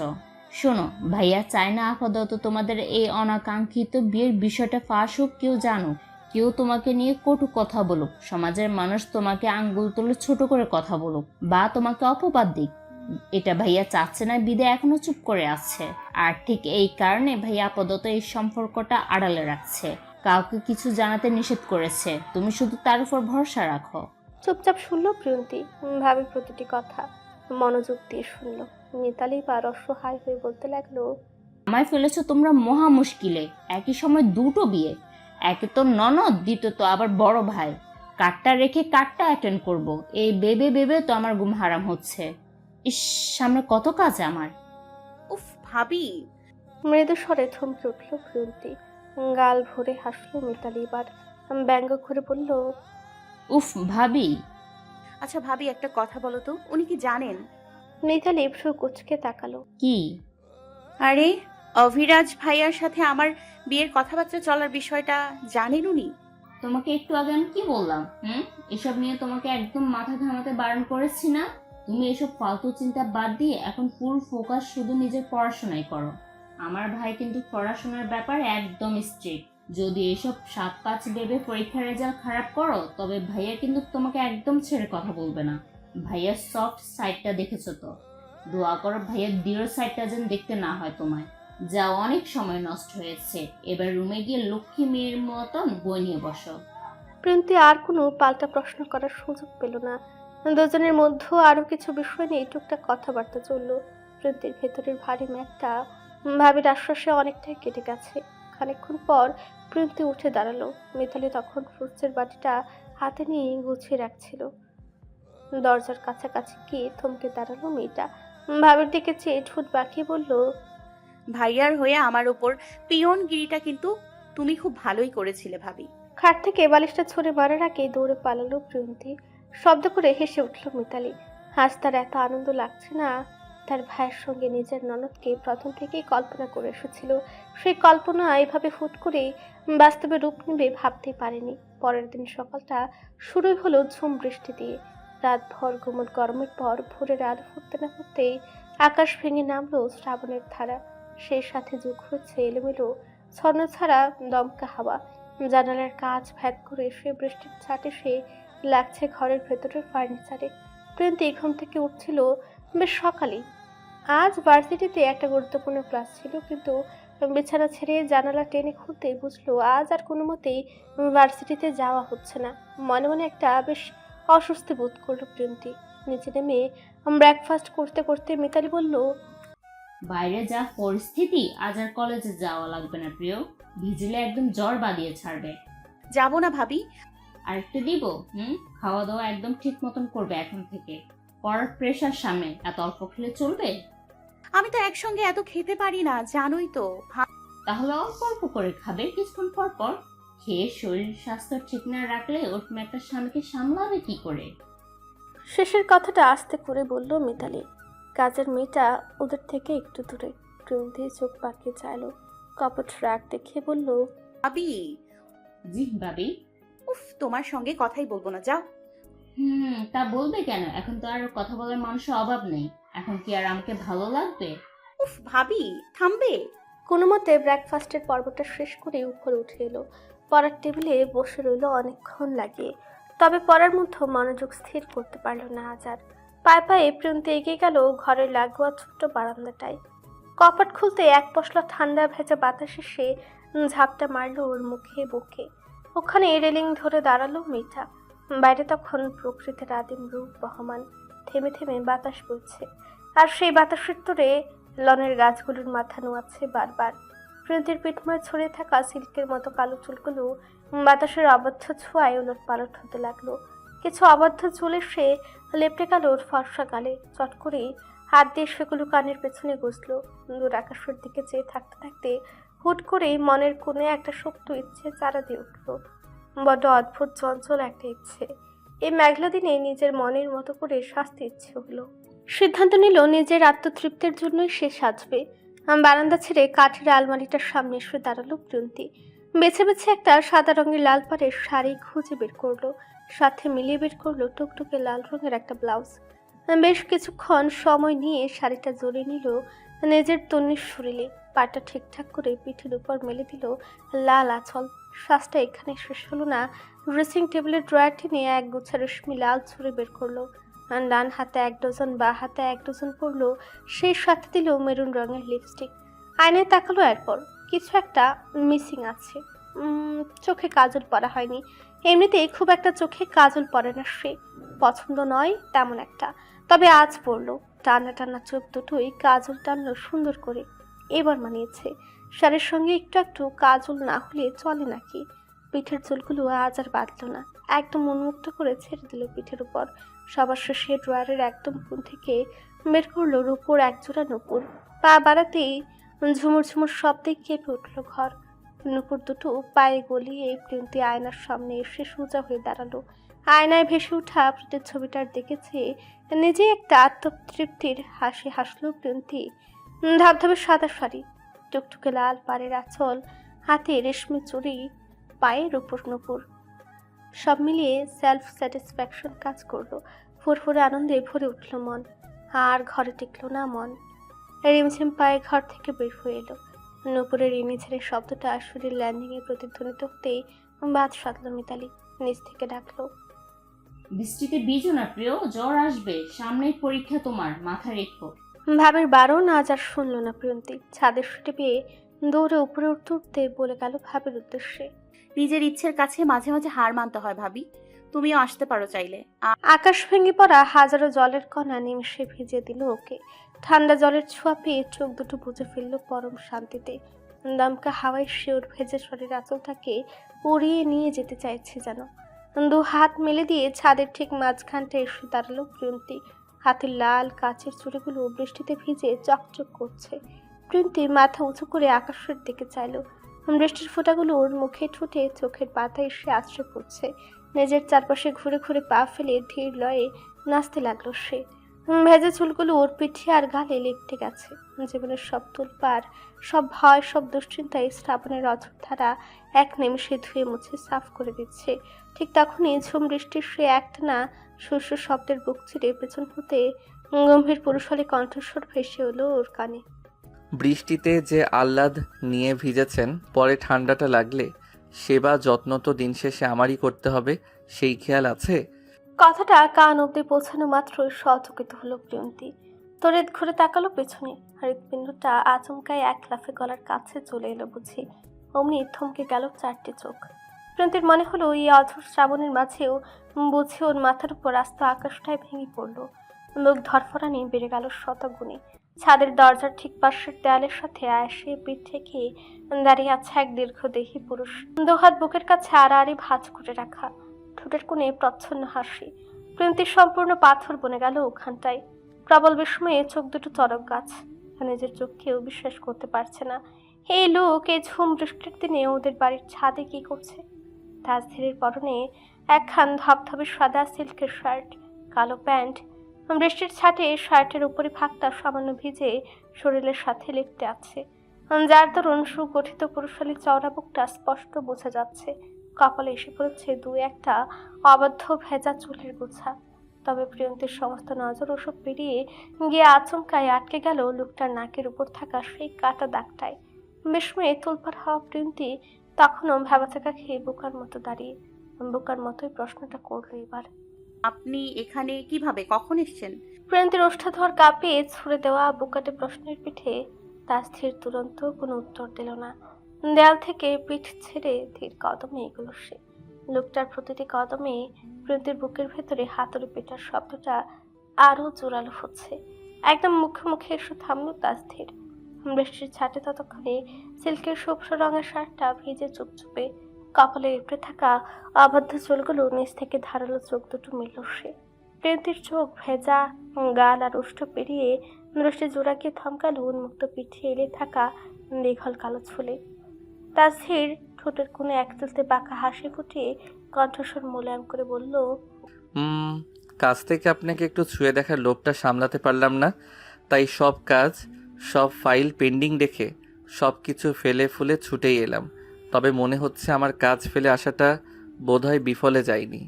শোনো, ভাইয়া চায় না আপাতত তোমাদের এই অনাকাঙ্ক্ষিত বিয়ের বিষয়টা ফাঁস হোক, কেউ জানুক, কেউ তোমাকে নিয়ে কটু কথা বলুক, সমাজের মানুষ তোমাকে আঙ্গুল তুলে ছোট করে কথা বলুক বা তোমাকে অপবাদ দিক। এটা ভাইয়া চাচ্ছে না, বিদে এখনো চুপ করে আছে। আর ঠিক এই কারণে ভাইয়া আপাতত এই সম্পর্কটা আড়ালে রাখছে, কাউকে কিছু জানাতে নিষেধ করেছে। তুমি শুধু তার উপর ভরসা রাখো। চুপচাপ শুনলো প্রিয়ন্তী, ভাবির প্রতিটি কথা মনোযোগ দিয়ে শুনলো। মিতালি বা অসহায় হয়ে বলতে লাগলো, আমায় ফেলেছো তোমরা মহা মুশকিলে। একই সময় দুটো বিয়ে, একে তো ননদ, দ্বিতীয়ত আবার বড় ভাই। কার্ডটা রেখে কার্ডটা অ্যাটেন্ড করব, এই বেবে বেবে তো আমার ঘুম হারাম হচ্ছে। ইস, সামনে কত কাজ আমার। উফ ভাবি। মৃদু স্বরে থমকে উঠল প্রিয়ন্তী। গাল ভরে হাসলো মিতালি। এবার ব্যঙ্গ করে বলল, উফ ভাবি। আচ্ছা ভাবি, একটা কথা বলো তো, উনি কি জানেন? মিতালি ভ্রু কুচকে তাকালো। কি? আরে অভিরাজ ভাইয়ার সাথে আমার বিয়ের কথাবার্তা চলার বিষয়টা জানেন উনি? তোমাকে একটু আগে আমি কি বললাম? এসব নিয়ে তোমাকে একদম মাথা ঘামাতে বারণ করেছি না? তুমি এসব ফালতু চিন্তা বাদ দিয়ে এখন ফুল ফোকাস শুধু নিজের পড়াশোনায় করো। আমার ভাই কিন্তু পড়াশোনার ব্যাপারে একদম স্ট্রিক্ট। যদি এসব 7-5 ভেবে পরীক্ষার রেজাল্ট খারাপ করো, তবে ভাইয়া কিন্তু তোমাকে একদম ছেড়ে কথা বলবে না। ভাইয়ার সফট সাইডটা দেখেছো তো? দোয়া করো ভাইয়ার দৃঢ় সাইডটা যেন দেখতে না হয় তোমায়। যা অনেক সময় নষ্ট হয়েছে, এবার রুমে গিয়ে লক্ষ্মী মেয়ের মতন বই নিয়ে বসো। প্রিয়ন্তী আর কোনো পাল্টা প্রশ্ন করার সুযোগ পেল না। দুজনের মধ্যে আরো কিছু বিষয় নিয়ে টুকটাক কথাবার্তা চলল। প্রিয়ন্তীর ভেতরের ভারী ম্যাগটা ভাবির আশ্বাসে অনেকটাই কেটে গেছে। খানিকক্ষণ পর প্রিয়ন্তী উঠে দাঁড়ালো। মিতালি তখন ফ্রুটসের বাটিটা হাতে নিয়ে গুছিয়ে রাখছিল। দরজার কাছাকাছি গিয়ে থমকে দাঁড়ালো মেয়েটা। ভাবির দিকে চেয়ে ঠোঁট বাঁকিয়ে বলল, ভাইয়ার হয়ে আমার ওপর পিয়নগিরিটা কিন্তু তুমি খুব ভালোই করেছিলে ভাবি। খাট থেকে বালিশটা ছুঁড়ে মারার আগে দৌড়ে পালালো প্রিয়ন্তী। শব্দ করে হেসে উঠল মিতালি। আজ তার এত আনন্দ লাগছে না। তার ভাইয়ের সঙ্গে নিজের ননদকে প্রথম থেকেই কল্পনা করে এসেছিল। সেই কল্পনা এভাবে হুট করে বাস্তবে রূপ নেবে ভাবতেই পারেনি। পরের দিন সকালটা শুরুই হলো ঝুম বৃষ্টি দিয়ে। রাতভর গুমট গরমের পর ভোরের আলো ফুটতে না ফুটতেই আকাশ ভেঙে নামলো শ্রাবণের ধারা। সেই সাথে যোগ হচ্ছে এলোমেলো ছন্নছাড়া দমকা হাওয়া। জানালার কাঁচ ভেদ করে সে বৃষ্টির ছাটে সে লাগছে ঘরের ভেতরের ফার্নিচারে। প্রিয়ন্তী ঘুম থেকে উঠছিল বেশ সকালেই। আজ ভার্সিটিতে একটা গুরুত্বপূর্ণ ক্লাস ছিল, কিন্তু বিছানা ছেড়ে জানালা টেনে খুলতে বুঝলো আজ আর কোনো মতেই ভার্সিটিতে যাওয়া হচ্ছে না। মনে মনে একটা বেশ অস্বস্তি বোধ করলো প্রিয়ন্তী। নিচে নেমে ব্রেকফাস্ট করতে করতে মিতালি বলল, বাইরে যা পরিস্থিতি, আজ আর কলেজে যাওয়া লাগবে না প্রিয়। ভিজলে একদম জ্বর বাঁধিয়ে ছাড়বে। যাবো না ভাবি। আর একটু দিব। খাওয়া দাওয়া একদম ঠিক মতন করবে এখন থেকে। পড়ার প্রেশার সামনে এত অল্প খেলে চলবে? আমি তো একসঙ্গে এত খেতে পারি না, জানোই তো। তাহলে অল্প অল্প করে খাবে কিছুক্ষণ পর পর। খেয়ে শরীর স্বাস্থ্য ঠিক না রাখলে ওরকম একটা স্বামীকে সামলাবে কি করে? শেষের কথাটা আস্তে করে বলল মিতালি। কাজের মেয়েটা ওদের থেকে একটু দূরে। প্রিয়ন্তী চোখ পাকিয়ে চাইলো। কপট রাগ দেখিয়ে বলল, ভাবি। জি ভাবি। উফ, তোমার সঙ্গে কথাই বলবো না, যাও। তা বলবে কেন? এখন তো আর কথা বলার মানুষের অভাব নেই। এখন কি আর আমাকে ভালো লাগবে? উফ ভাবি, থামবে? কোনো মতে ব্রেকফাস্টের পর্বটা শেষ করে উপরে উঠে এলো। পড়ার টেবিলে বসে রইল অনেকক্ষণ লাগিয়ে। তবে পড়ার মধ্যে মনোযোগ স্থির করতে পারল না আজ আর। পায়ে পায়ে প্রিয়ন্তী এগিয়ে গেল ঘরের লাগোয়া ছোট্ট বারান্দাটায়। কপাট খুলতে এক পশলা ঠান্ডা ভেজা বাতাসে সে ঝাপটা মারল ওর মুখে বুকে। ওখানে রেলিং ধরে দাঁড়ালো মেয়েটা। বাইরে তখন প্রকৃতির আদিম রূপ বহমান। থেমে থেমে বাতাস বইছে, আর সেই বাতাসের তোরে লনের গাছগুলোর মাথা নোয়াচ্ছে বারবার। প্রিয়ন্তীর পিঠময় ছড়িয়ে থাকা সিল্কের মতো কালো চুলগুলো বাতাসের অবদ্ধ ছোঁয়ায় উলট পালট হতে লাগলো। কিছু অবদ্ধ চুলে সে লেপটে গেল ওর ফর্সা গালে। চট করে হাত দিয়ে সেগুলো কানের পেছনে গুজলো। দূর আকাশের দিকে চেয়ে থাকতে থাকতে হুট করে মনের কোণে একটা সুপ্ত ইচ্ছে চারা দিয়ে উঠল। বড্ড অদ্ভুত চঞ্চল একটা ইচ্ছে। এই মেঘলা দিনে নিজের মনের মতো করে সাজতে ইচ্ছে হলো। সিদ্ধান্ত নিল নিজের আত্মতৃপ্তির জন্যই সে সাজবে। বারান্দা ছেড়ে কাঠের আলমারিটার সামনে এসে দাঁড়ালো প্রিয়ন্তী। বেছে বেছে একটা সাদা রঙের লাল পাড়ের শাড়ি খুঁজে বের করলো। সাথে মিলিয়ে বের করলো টুকটুকে লাল রঙের একটা ব্লাউজ। বেশ কিছুক্ষণ সময় নিয়ে শাড়িটা জড়িয়ে নিল নিজের তন্নির শরীরে। পাটা ঠিকঠাক করে পিঠের উপর মেলে দিল লাল আঁচল। শ্বাসটা এখানে শেষ হলো না। ড্রেসিং টেবিলের ড্রয়ার টেনে এক গুচ্ছা রেশমি লাল ছুরি বের করলো। ডান হাতে 1 ডজন, বা হাতে 1 ডজন পরলো। সেই সাথে দিল মেরুন রঙের লিপস্টিক। আয়নায় তাকালো, এরপর কিছু একটা মিসিং আছে। চোখে কাজল পরা হয়নি। এমনিতেই খুব একটা চোখে কাজল পরে না সে। পছন্দ নয় তেমন একটা, তবে আজ পরলো। টানা টানা চোখ দুটোই কাজল টানলো সুন্দর করে। এবার মানিয়েছে। শাড়ির সঙ্গে একটু একটু কাজল না হলে চলে নাকি? পিঠের চুলগুলো আজ আর বাঁধলো না, একদম উন্মুক্ত করে ছেড়ে দিল পিঠের উপর। সবার শেষে ড্রয়ারের একদম কোণ থেকে বের করলো রূপোর একজোড়া নুপুর। পা বাড়াতেই ঝুমুর ঝুমুর শব্দে কেঁপে উঠল ঘর। নুপুর দুটো পায়ে গলিয়ে প্রিয়ন্তী আয়নার সামনে এসে সোজা হয়ে দাঁড়ালো। আয়নায় ভেসে ওঠা প্রতিচ্ছবিটার দেখেছে নিজেই একটা আত্মতৃপ্তির হাসি হাসলো প্রিয়ন্তী। ধবধবে সাদা শাড়ি, টুকটুকে লাল পাড়ের আঁচল, হাতে রেশমি চুড়ি, পায়ে রূপোর নুপুর। সব মিলিয়ে সেলফ স্যাটিসফ্যাকশন কাজ করলো। ফুরফুরে আনন্দে ভরে উঠল মন। আর ঘরে টিকলো না মন। রিমঝিম পায়ে ঘর থেকে বের হয়ে এলো। নুপুরের ইনিঝের শব্দটা শরীর ল্যান্ডিংয়ে প্রতিধ্বনিত হতেই বাদ সাধল মিতালি। নিচ থেকে ডাকলো, বৃষ্টিতে ভিজো না প্রিয়, জ্বর আসবে। সামনেই পরীক্ষা তোমার, মাথা রেখো। ভাবের বারণ আজ আর শুনলো না প্রিয়ন্তী। ছাদের সিঁড়ি পেয়ে দৌড়ে উপরে উঠতে উঠতে বলে গেল ভাবের উদ্দেশ্যে, নিজের ইচ্ছের কাছে মাঝে মাঝে হার মানতে হয় ভাবি। তুমিও আসতে পারো চাইলে। আকাশ ভেঙে পড়া হাজারো জলের কণা নিমিষে ভিজিয়ে দিল ওকে। ঠান্ডা জলের ছোঁয়া পেয়ে চোখ দুটো বুঝে ফেলল পরম শান্তিতে। দমকা হাওয়ায় শিওর ভেজে শরীর আঁচলটাকে উড়িয়ে নিয়ে যেতে চাইছে যেন। দু হাত মেলে দিয়ে ছাদের ঠিক মাঝখানটা এসে দাঁড়ালো প্রিয়ন্তী। হাতের লাল কাচের চুড়িগুলো বৃষ্টিতে ভিজে চকচক করছে। প্রিয়ন্তী মাথা উঁচু করে আকাশের দিকে চাইল। বৃষ্টির ফোঁটাগুলো ওর মুখে ঠুটে চোখের পাতায় এসে আছড়ে পড়ছে। নিজের চারপাশে ঘুরে ঘুরে পা ফেলে ধীর লয়ে নাচতে লাগলো সে। ভেজা চুলগুলো ওর পিঠে আর গালে লেপটে গেছে। জীবনের সব তুলপার, সব ভয়, সব দুশ্চিন্তায় শ্রাবণের অঝোরধারা এক নিমিষে ধুয়ে মুছে সাফ করে দিচ্ছে। ঠিক তখনই ঝুম বৃষ্টির সে একটানা শস্য শব্দের বুক চিরে পেছন হতে গম্ভীর পুরুষালী কণ্ঠস্বর ভেসে এলো ওর কানে। বৃষ্টিতে যে আহ্লাদ নিয়ে ভিজেছেন, পরে ঠান্ডাটা লাগলে সেবা যত্ন তো দিন শেষে আমারই করতে হবে, সেই খেয়াল আছে? কথাটা কান অব্দি পৌঁছানো মাত্রই সচকিত হলো প্রিয়ন্তী। তড়িৎ ঘুরে তাকালো পেছনে। হৃৎপিণ্ডটা আচমকায় এক লাফে গলার কাছে চলে এলো বুঝি। অমনি থমকে গেল চারটে চোখ। প্রিয়ন্তীর মনে হলো এই অঝোর শ্রাবণের মাঝেও বুঝি ওর মাথার উপর আস্ত আকাশটায় ভেঙে পড়লো। লোক ধরফরানি বেড়ে গেল শতগুণে। ছাদের দরজার ঠিক পাশের দেয়ালের সাথে আয়েসে পিঠ থেকে দাঁড়িয়ে আছে এক দীর্ঘদেহী পুরুষ। দুহাত বুকের কাছে আড়াআড়ি ভাঁজ করে রাখা, ঠোঁটের কোণে প্রচ্ছন্ন হাসি। প্রিয়ন্তীর সম্পূর্ণ পাথর বনে গেল ওখানটায়। প্রবল বিস্ময়ে চোখ দুটো চরক গাছ। নিজের চোখকেও বিশ্বাস করতে পারছে না। এই লোক এই ঝুম বৃষ্টির দিনে ওদের বাড়ির ছাদে কি করছে? তাজধীরের পরনে একখান ধবধবে সাদা সিল্কের শার্ট, কালো প্যান্ট। বৃষ্টির ছাটে শার্টের উপরে ভাগটা সামান্য ভিজে শরীরের সাথে লেপটে আছে, যার দরুন সুগঠিত পুরুষালী চওড়া বুকটা স্পষ্ট বোঝা যাচ্ছে। কপালে এসে পড়েছে দু একটা অবাধ্য ভেজা চুলের গোছা। তবে প্রিয়ন্তীর সমস্ত নজর ওসব পেরিয়ে গিয়ে আচমকায় আটকে গেল লোকটার নাকের উপর থাকা সেই কাটা দাগটায়। বিস্ময়ে তোলপাড় হওয়া প্রিয়ন্তী তখনও ভ্যাবাচাকা খেয়ে বোকার মতো দাঁড়িয়ে। বোকার মতোই প্রশ্নটা করলো এবার। আপনি এখানে কিভাবে, কখন এসেছেন? প্রিয়ন্তীর ওষ্ঠাধর কাঁপিয়ে ছুড়ে দেওয়া বোকাটে প্রশ্নের পিঠে তাজধীর তুরন্ত কোনো উত্তর দিল না। দেয়াল থেকে পিঠ ছেড়ে ধীর কদমে এগুলো সে। লোকটার প্রতিটি কদমে প্রিয়ন্তীর বুকের ভেতরে হাতুড়ি পেটার শব্দটা আরো জোরালো হচ্ছে। একদম মুখে মুখে এসে থামলো তাজধীর। বৃষ্টির ছাটে ততক্ষণে সিল্কের শুভ্র রঙের শার্টটা ভিজে চুপচুপে। কপালে লেপটে থাকা অবাধ্য চুলগুলো নিচ থেকে ধারালো চোখ দুটো মিলল সে। প্রিয়ন্তীর চোখ ভেজা গাল আর ওষ্ঠ পেরিয়ে দৃষ্টি জোড়াকে থমকালো উন্মুক্ত পিঠে এলে থাকা দীঘল কালো চুলে। তাজধীর ঠোঁটের কোণে এক তুলতে বাঁকা হাসি ফুটিয়ে কণ্ঠস্বর মোলায়েম করে বলল, কাছ থেকে আপনাকে একটু ছুঁয়ে দেখার লোভটা সামলাতে পারলাম না, তাই সব কাজ, সব ফাইল পেন্ডিং রেখে সব কিছু ফেলে ফুলে ছুটেই এলাম। তবে মনে হচ্ছে আমার কাজ ফেলে আসাটা বোধহয় বিফলে যায়নি।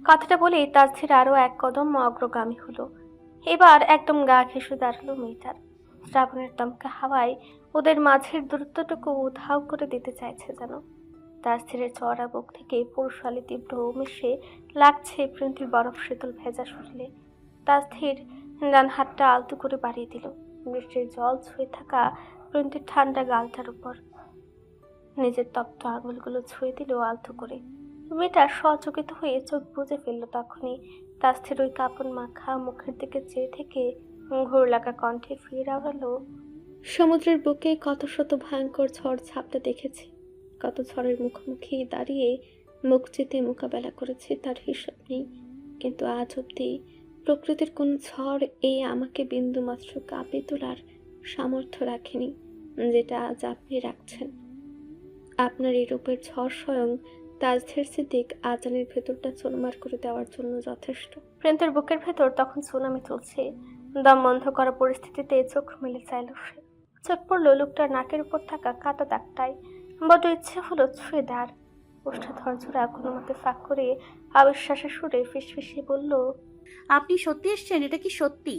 কথাটা বলে তাজধীর আরো এক কদম অগ্রগামী হলো। এবার একদম গা ঘেঁষে দাঁড়ালো মেয়েটার। শ্রাবণের দমকা হাওয়ায় ওদের মাঝের দূরত্বটুকু উধাও করে দিতে চাইছে যেন। তাজধীরের চওড়া বুক থেকে পুরুষালী তীব্র উমেশে লাগছে প্রিয়ন্তীর বরফ শীতল ভেজা শরীরে। তাজধীর ডান হাতটা আলতো করে বাড়িয়ে দিল বৃষ্টির জল ছুঁয়ে থাকা প্রিয়ন্তীর ঠান্ডা গালটার উপর। নিজের তপ্ত আঙুলগুলো ছুঁয়ে দিল আলতো করে। মেয়েটা সচকিত হয়ে চোখ বুজে ফেললো তখনই। তাজধীর ওই কাপড় মাখা মুখের দিকে চেয়ে থেকে ঘোর লাগা কণ্ঠে ফিরে আওড়ালো, সমুদ্রের বুকে কত শত ভয়ঙ্কর ঝড় ঝাপটা দেখেছি, কত ঝড়ের মুখোমুখি দাঁড়িয়ে মুখ চিতে মোকাবেলা করেছি, তার হিসাব নেই। কিন্তু আজ অব্দি প্রকৃতির কোন ঝড় এই আমাকে বিন্দু মাত্র কাঁপে তোলার সামর্থ্য রাখেনি, যেটা আজ আপনি রাখছেন। আপনার এই রূপের ঝড় স্বয়ং তাজধীর সিদ্দিক আজানের ভেতরটা চুরমার করে দেওয়ার জন্য যথেষ্ট। প্রিয়ন্তীর বুকের ভেতর তখন সুনামি চলছে। দম বন্ধ করা পরিস্থিতিতে চোখ মেলে চাইল সে। চোখ পড়লো লোকটার নাকের উপর থাকা কাটা দাগটায়। বড় ইচ্ছে হলো ছুঁয়ে দেওয়ার। ওষ্ঠাধর জোড়া কোনো মতে ফাঁক করে অবিশ্বাসের সুরে ফিসফিসিয়ে বলল, আপনি সত্যি এসেছেন? এটা কি সত্যি?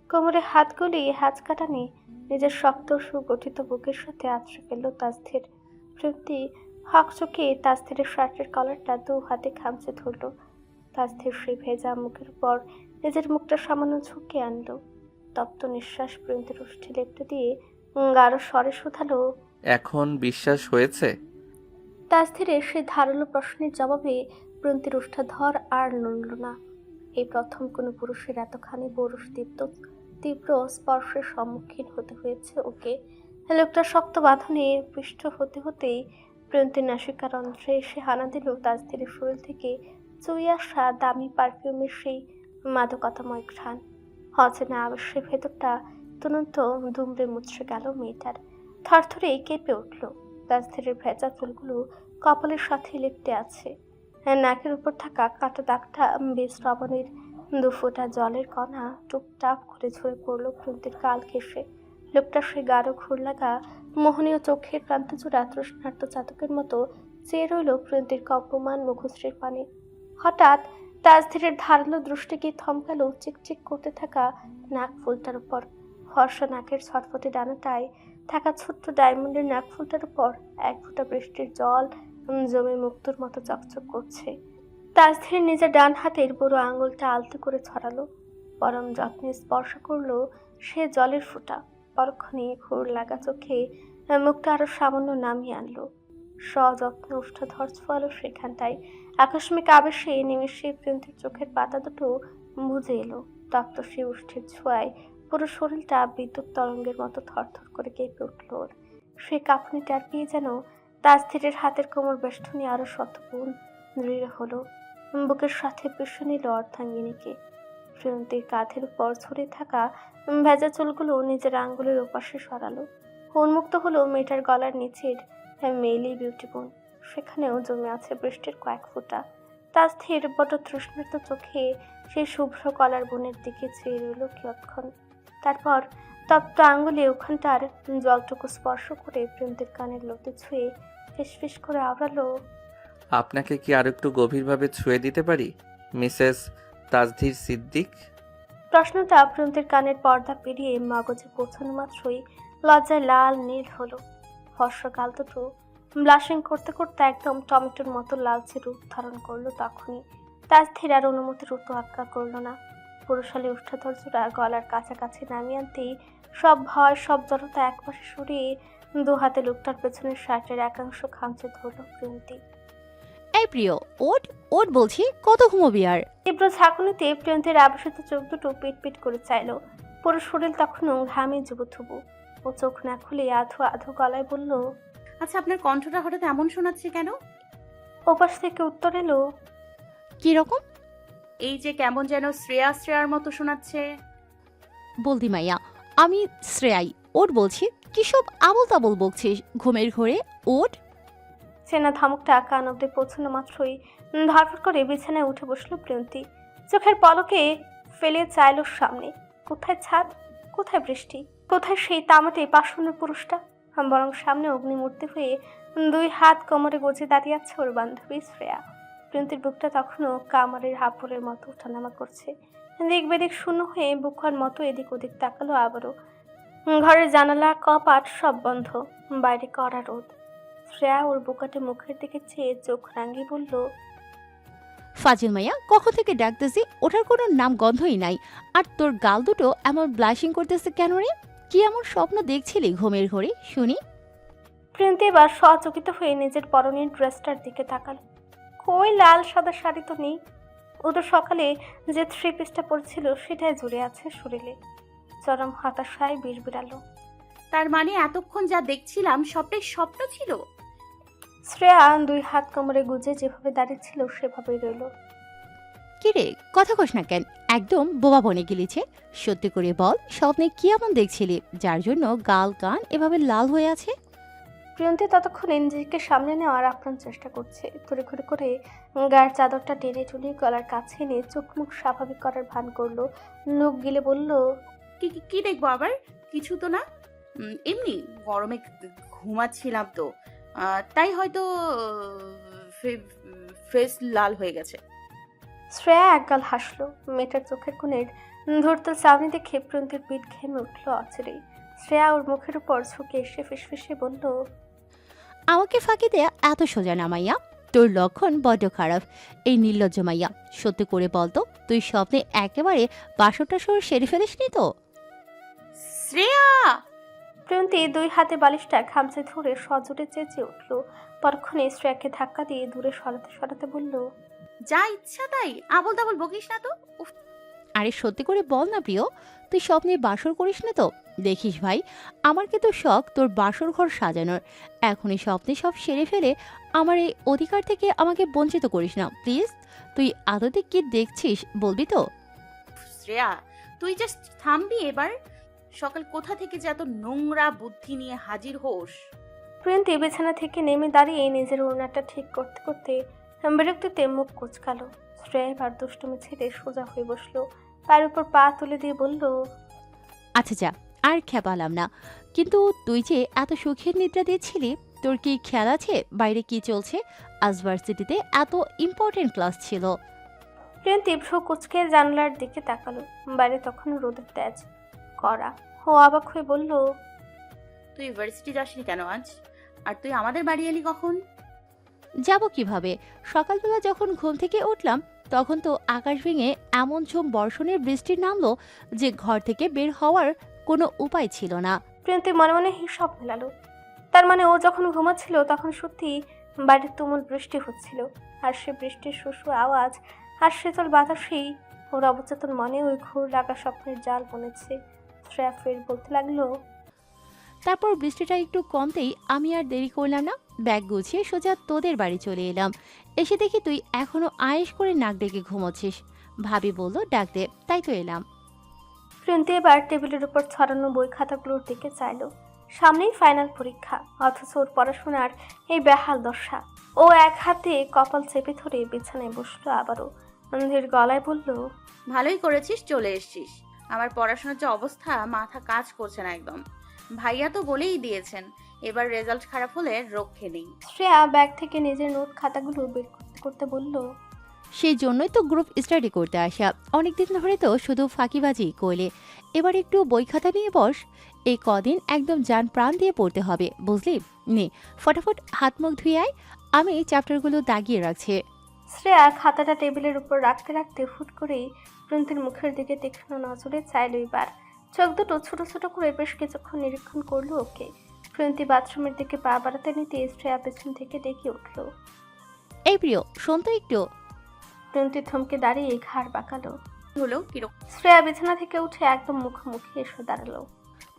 কোমরে হাত গলিয়ে হাত কাটানি নিজের শক্ত সুগঠিত বুকের সাথে আছড়ে ফেললো তাজধীর। প্রিয়ন্তী হকচকে তাজধীরের শার্টের কলারটা দু হাতে খামচে ধরলো। তাজধীর সেই ভেজা মুখের উপর নিজের মুখটা সামান্য ঝুঁকে আনলো। তপ্ত নিঃশ্বাস প্রিয়ন্তীর ওষ্ঠে লেপটে দিয়ে গাঢ় স্বরে শুধালো, এখন বিশ্বাস হয়েছে? তাজধীরের সেই ধারালো প্রশ্নের জবাবে প্রিয়ন্তীর ওষ্ঠাধর আর নড়ল না। এই প্রথম কোনো পুরুষের এতখানি পৌরুষ তীব্র স্পর্শের সম্মুখীন হতে হয়েছে ওকে। লোকটা শক্ত বাঁধনে পৃষ্ঠ হতে হতেই প্রিয়ন্তীর নাসিকার অন্ধ্রে এসে হানা দিল তাজধীরের শরীর থেকে চুই আসা দামি পারফিউমের সেই মাদকতাময় ঘ্রাণ। অচেনা আবেশের ভেতরটা তুরন্ত দুমড়ে মুচড়ে গেল মেয়েটার। থরথরে কেঁপে উঠল। তাজধিরের ভেজা চুলগুলো কপালের সাথে লেপ্টে আছে। নাকের উপর থাকা কাটা দাগটা বিশ্রাবণের 2 ফোঁটা জলের কণা টুপটাপ করে ঝরে পড়ল প্রিয়ন্তীর গাল ঘেঁষে। লোকটা সে গাঢ় ঘোর লাগা মোহনীয় চোখের প্রান্ত জোড়া তৃষ্ণার্ত চাতকের মতো চেয়ে রইল প্রিয়ন্তীর কম্পমান মুখশ্রীর পানে। হঠাৎ তাজধিরের ধারালো দৃষ্টিকে থমকালো চিকচিক করতে থাকা নাক ফুলটার উপর। ফর্সা নাকের ছটফটে ডানাটায় থাকা ছোট্ট ডায়মন্ডের নাক ফুলটার উপর 1 ফোঁটা বৃষ্টির জল জমে মুক্তোর মতো চকচক করছে। তাজধির নিজের ডান হাতের বড় আঙুলটা আলতো করে ছড়ালো, পরম যত্নে স্পর্শ করলো সে জলের ফোঁটা। পরক্ষণে ঘোর লাগা চোখে মুখটা আরো সামান্য নামিয়ে আনলো। সযত্নে উষ্ঠধর ছোয়ালো সেখানটায়। আকস্মিক আবেশে নিমেষে প্রিয়ন্তীর চোখের পাতা দুটো বুঝে এলো। তপ্ত সে উষ্ঠের ছোঁয়ায় পুরো শরীরটা বিদ্যুৎ তরঙ্গের মতো থরথর করে কেঁপে উঠল ওর। সে কাঁপুনি টের পেয়ে যেন তাজধিরের হাতের কোমর বেষ্টনী আরো শতগুণ দৃঢ় হলো। বুকের সাথে পিষে নিল অর্ধাঙ্গিনীকে। প্রিয়ন্তীর কাঁধের উপর ছড়িয়ে থাকা ভেজা চুলগুলো নিজের আঙ্গুলের ওপাশে সরালো। উন্মুক্ত হলো মেয়েটার গলার নিচের মেলি বিউটিগুন। সেখানেও জমে আছে বৃষ্টির কয়েক ফোঁটা। তাজধির বড় তৃষ্ণার্ত চোখে সেই শুভ্র কলার বোনের দিকে চেয়ে রইল কিয়ৎক্ষণ। তারপর তপ্ত আঙ্গুলে ওখানটার জলটুকু স্পর্শ করে প্রিয়ন্তীর কানের লতে ছুঁয়ে ফিসফিস করে আওড়ালো, আপনাকে কি আর একটু গভীরভাবে ছুঁয়ে দিতে পারি, মিসেস তাজধির সিদ্দিক? প্রশ্নটা প্রিয়ন্তীর কানের পর্দা পেরিয়ে মগজে পৌঁছানো মাত্রই লজ্জায় লাল নীল হলো। ফর্সা গাল দুটো ব্লাশিং করতে করতে একদম টমেটোর মতো লালচে রূপ ধারণ করলো। তখনই তাজধির আর অনুমতির উত্তর আজ্ঞা করলো না। পুরুষালী উষ্ঠধর্যরা গলার কাছাকাছি নামিয়ে আনতেই সব ভয় সব জড়তা একপাশে সরিয়ে 2 হাতে লোকটার পেছনের শার্টের একাংশ খামচে ধরল প্রিয়ন্তী। এই প্রিয়, ওট ওট বলছি, কত ঘুমোবি আর? তীব্র ঝাঁকুনিতে প্রিয়ন্তীর আবেশিত চোখ দুটো পিট পিট করে চাইল। পুরো শরীর তখনও ঘামে জুবুথুবু। ও চোখ না খুলে আধো আধো গলায় বলল, আচ্ছা, আপনার কণ্ঠটা হঠাৎ এমন শোনাচ্ছে কেন? ওপাশ থেকে উত্তর এলো, কি রকম? এই যে কেমন যেন শ্রেয়ার মতো শোনাচ্ছে। বলদি মাইয়া, আমি শ্রেয়াই। ওট বলছি, কি সব আবল তাবল বকছিস ঘুমের ঘোরে? ওট। চেনা ধমকটা কান অব্দি পৌঁছানো মাত্রই ধরফর করে বিছানায় উঠে বসলো প্রিয়ন্তী। চোখের পলকে ফেলে চাইল সামনে। কোথায় ছাদ, কোথায় বৃষ্টি, কোথায় সেই তামাটে পাষণ্য পুরুষটা? বরং সামনে অগ্নিমূর্তি হয়ে 2 হাত কোমরে গজে দাঁড়িয়ে আছে ওর বান্ধবী শ্রেয়া। প্রিয়ন্তীর বুকটা তখনও কামারের হাঁপুরের মতো ওঠানামা করছে। দিক বেদিক শূন্য হয়ে বুকর মতো এদিক ওদিক তাকালো আবারও। ঘরের জানালা কপাট সব বন্ধ, বাইরে কড়া রোদ। শ্রেয়া ওর বুকাটে মুখের দিকে চেয়ে চোখ রাঙিয়ে বলল, ফাজিল মাইয়া, কখন থেকে ডাকতেছি, ওঠার কোনো নাম গন্ধই নাই। আর তোর গাল দুটো এমন ব্লাশিং করতেছে কেন রে? কি এমন স্বপ্ন দেখছিলি ঘুমের ঘোরে শুনি? প্রিয়ন্তী এবার সচকিত হয়ে নিজের পরনের ড্রেসটার দিকে তাকাল। কই লাল সাদা শাড়ি তো নেই। ও তো সকালে যে 3 পিসটা পরেছিল সেটাই জুড়ে আছে শরীরে। চরম হতাশায় বিড়বিড়ালো, তার মানে এতক্ষণ যা দেখছিলাম সবটাই স্বপ্ন ছিল? শ্রেয়া 2 হাত কোমরে গুজে যেভাবে দাঁড়িয়ে ছিল সেভাবেই রইল। কি রে, কথা কস না কেন? একদম বোবা বনে গেলিছে। সত্যি করে বল, স্বপ্নে কি এমন দেখছিলি যার জন্য গাল কান এভাবে লাল হয়ে আছে? প্রিয়ন্তী ততক্ষণে নিজেকে সামনে নেওয়ার আপ্রাণ চেষ্টা করছে। ঘুরে ঘুরে করে গায়ের চাদরটা টেনে টুলে গলার কাছে এনে চোখ মুখ স্বাভাবিক করার ভান করলো। লোক গিলে বলল, কি কি দেখবো আবার? কিছু তো না, এমনি গরমে ঘুমাচ্ছিলাম তো, তাই হয়তো ফেস লাল হয়ে গেছে। শ্রেয়া একগাল হাসলো। মেয়েটার চোখের কোণের ধরতে চাউনি দেখে প্রিয়ন্তীর পিঠ ঘেমে উঠলো অচেরেই। শ্রেয়া ওর মুখের উপর ঝুঁকে এসে ফিসফিসে বলল, আমাকে ফাঁকি দেয়া এত সোজা না মাইয়া। তোর লক্ষণ বড্ড খারাপ। এই নির্লজ্জ মাইয়া, সত্যি করে বলতো, তুই স্বপ্নে একেবারে বাসরটা সর সেরে ফেলিসনি তো? শ্রেয়া! প্রিয়ন্তী 2 হাতে বালিশটা খামচে ধরে সজোরে চেঁচে উঠল। পরক্ষণে শ্রেয়াকে ধাক্কা দিয়ে দূরে সরাতে সরাতে বলল, যা ইচ্ছা তাই, আবল তাবল বকিস না তো। আরে সত্যি করে বল না প্রিয়, তুই স্বপ্নে বাসর করিস না তো? দেখিস ভাই, আমার কিন্তু শখ তোর বাসর ঘর সাজানোর। এখনই স্বপ্নে সব সেরে ফেলে আমার এই অধিকার থেকে আমাকে বঞ্চিত করিস না প্লিজ। তুই আদতে কি দেখছিস বলবি তো? শ্রেয়া, তুই জাস্ট থামবি এবার? সকাল কোথা থেকে যে এত নোংরা বুদ্ধি নিয়ে হাজির হোস? প্রিয়ন্তী বিছানা থেকে নেমে দাঁড়িয়ে নিজের ওড়নাটা ঠিক করতে করতে বিরক্তিতে মুখ কুচকালো। শ্রেয়া এবার দুষ্টুমি ছেড়ে সোজা হয়ে বসলো, পায়ের উপর পা তুলে দিয়ে বলল, আচ্ছা যা, আর খেপালাম না, কিন্তু তুই যে এত সুখের নিদ্রা দিচ্ছিলি, তোর কি খেয়াল আছে বাইরে কি চলছে? আজ ভার্সিটিতে এত ইম্পর্টেন্ট ক্লাস ছিল। প্রিয়ন্তী ভ্রু কুচকে জানলার দিকে তাকালো। বাইরে তখন রোদের তেজ কড়া। ও অবাক হয়ে বলল, তুই ইউনিভার্সিটি যাসনি কেন আজ? আর তুই আমাদের বাড়ি এলি কখন? যাব কিভাবে? সকালবেলা যখন ঘুম থেকে উঠলাম তখন তো আকাশ ভেঙে এমন ঝুম বর্ষণের বৃষ্টি নামলো যে ঘর থেকে বের হওয়ার কোনো উপায় ছিল না। প্রিয়ন্তী মনে মনে হিসাব মেলালো। তার মানে ও যখন ঘুমাচ্ছিল তখন সত্যি বাইরে তুমুল বৃষ্টি হচ্ছিল, আর সে বৃষ্টির শুশু আওয়াজ আর শীতল বাতাসেই ওর অবচেতন মনে ওই ঘুর লাগা স্বপ্নের জাল বনেছে। শ্রেয়া ফের বলতে লাগলো, তারপর বৃষ্টিটা একটু কমতেই আমি আর দেরি করলাম না, ব্যাগ গুছিয়ে সোজা তোদের বাড়ি চলে এলাম। এসে দেখি তুই এখনো আয়েশ করে নাক ডেকে ঘুমোচ্ছিস। ভাবি বলল ডাক দে, তাই তো এলাম। প্রিয়ন্তী এবার টেবিলের উপর ছড়ানো বই খাতাগুলোর দিকে চাইলো। সামনেই ফাইনাল পরীক্ষা, অথচ ওর পড়াশোনার এই বেহাল দশা। ও এক হাতে কপাল চেপে ধরে বিছানায় বসলো আবারও। ধীর গলায় বলল, ভালোই করেছিস চলে এসেছিস। আমার পড়াশোনার যে অবস্থা, মাথা কাজ করছে না একদম। ভাইয়া তো বলেই দিয়েছেন এবার রেজাল্ট খারাপ হলে রক্ষে নেই। শ্রেয়া ব্যাগ থেকে নিজের নোট খাতাগুলো বের করতে করতে বলল, সেই জন্যই তো গ্রুপ স্টাডি করতে আসা। অনেকদিন ধরে তো শুধু ফাঁকিবাজি করলে, এবার একটু বই খাতা নিয়ে বস। এই কদিন একদম জান প্রাণ দিয়ে পড়তে হবে, বুঝলি? নে ফটাফট হাত মুখ ধুয়ে আয়, আমি চ্যাপ্টারগুলো দাগিয়ে রাখছি। শ্রেয়া খাতাটা টেবিলের উপর রাখতে রাখতে ফুট করেই প্রিয়ন্তীর মুখের দিকে তীক্ষ্ণ নজরে চাইল। এবার চোখ দুটো ছোট ছোট করে বেশ কিছুক্ষণ নিরীক্ষণ করলো ওকে। প্রিয়ন্তী বাথরুমের দিকে পা বাড়াতে নিতে শ্রেয়া পেছন থেকে ডেকে উঠল, এই প্রিয় শোন তো একটু। প্রিয়ন্তী থমকে দাঁড়িয়ে ঘাড় বাঁকালো। হলো কিরকম? শ্রেয়া বিছানা থেকে উঠে একদম মুখোমুখি এসে দাঁড়ালো।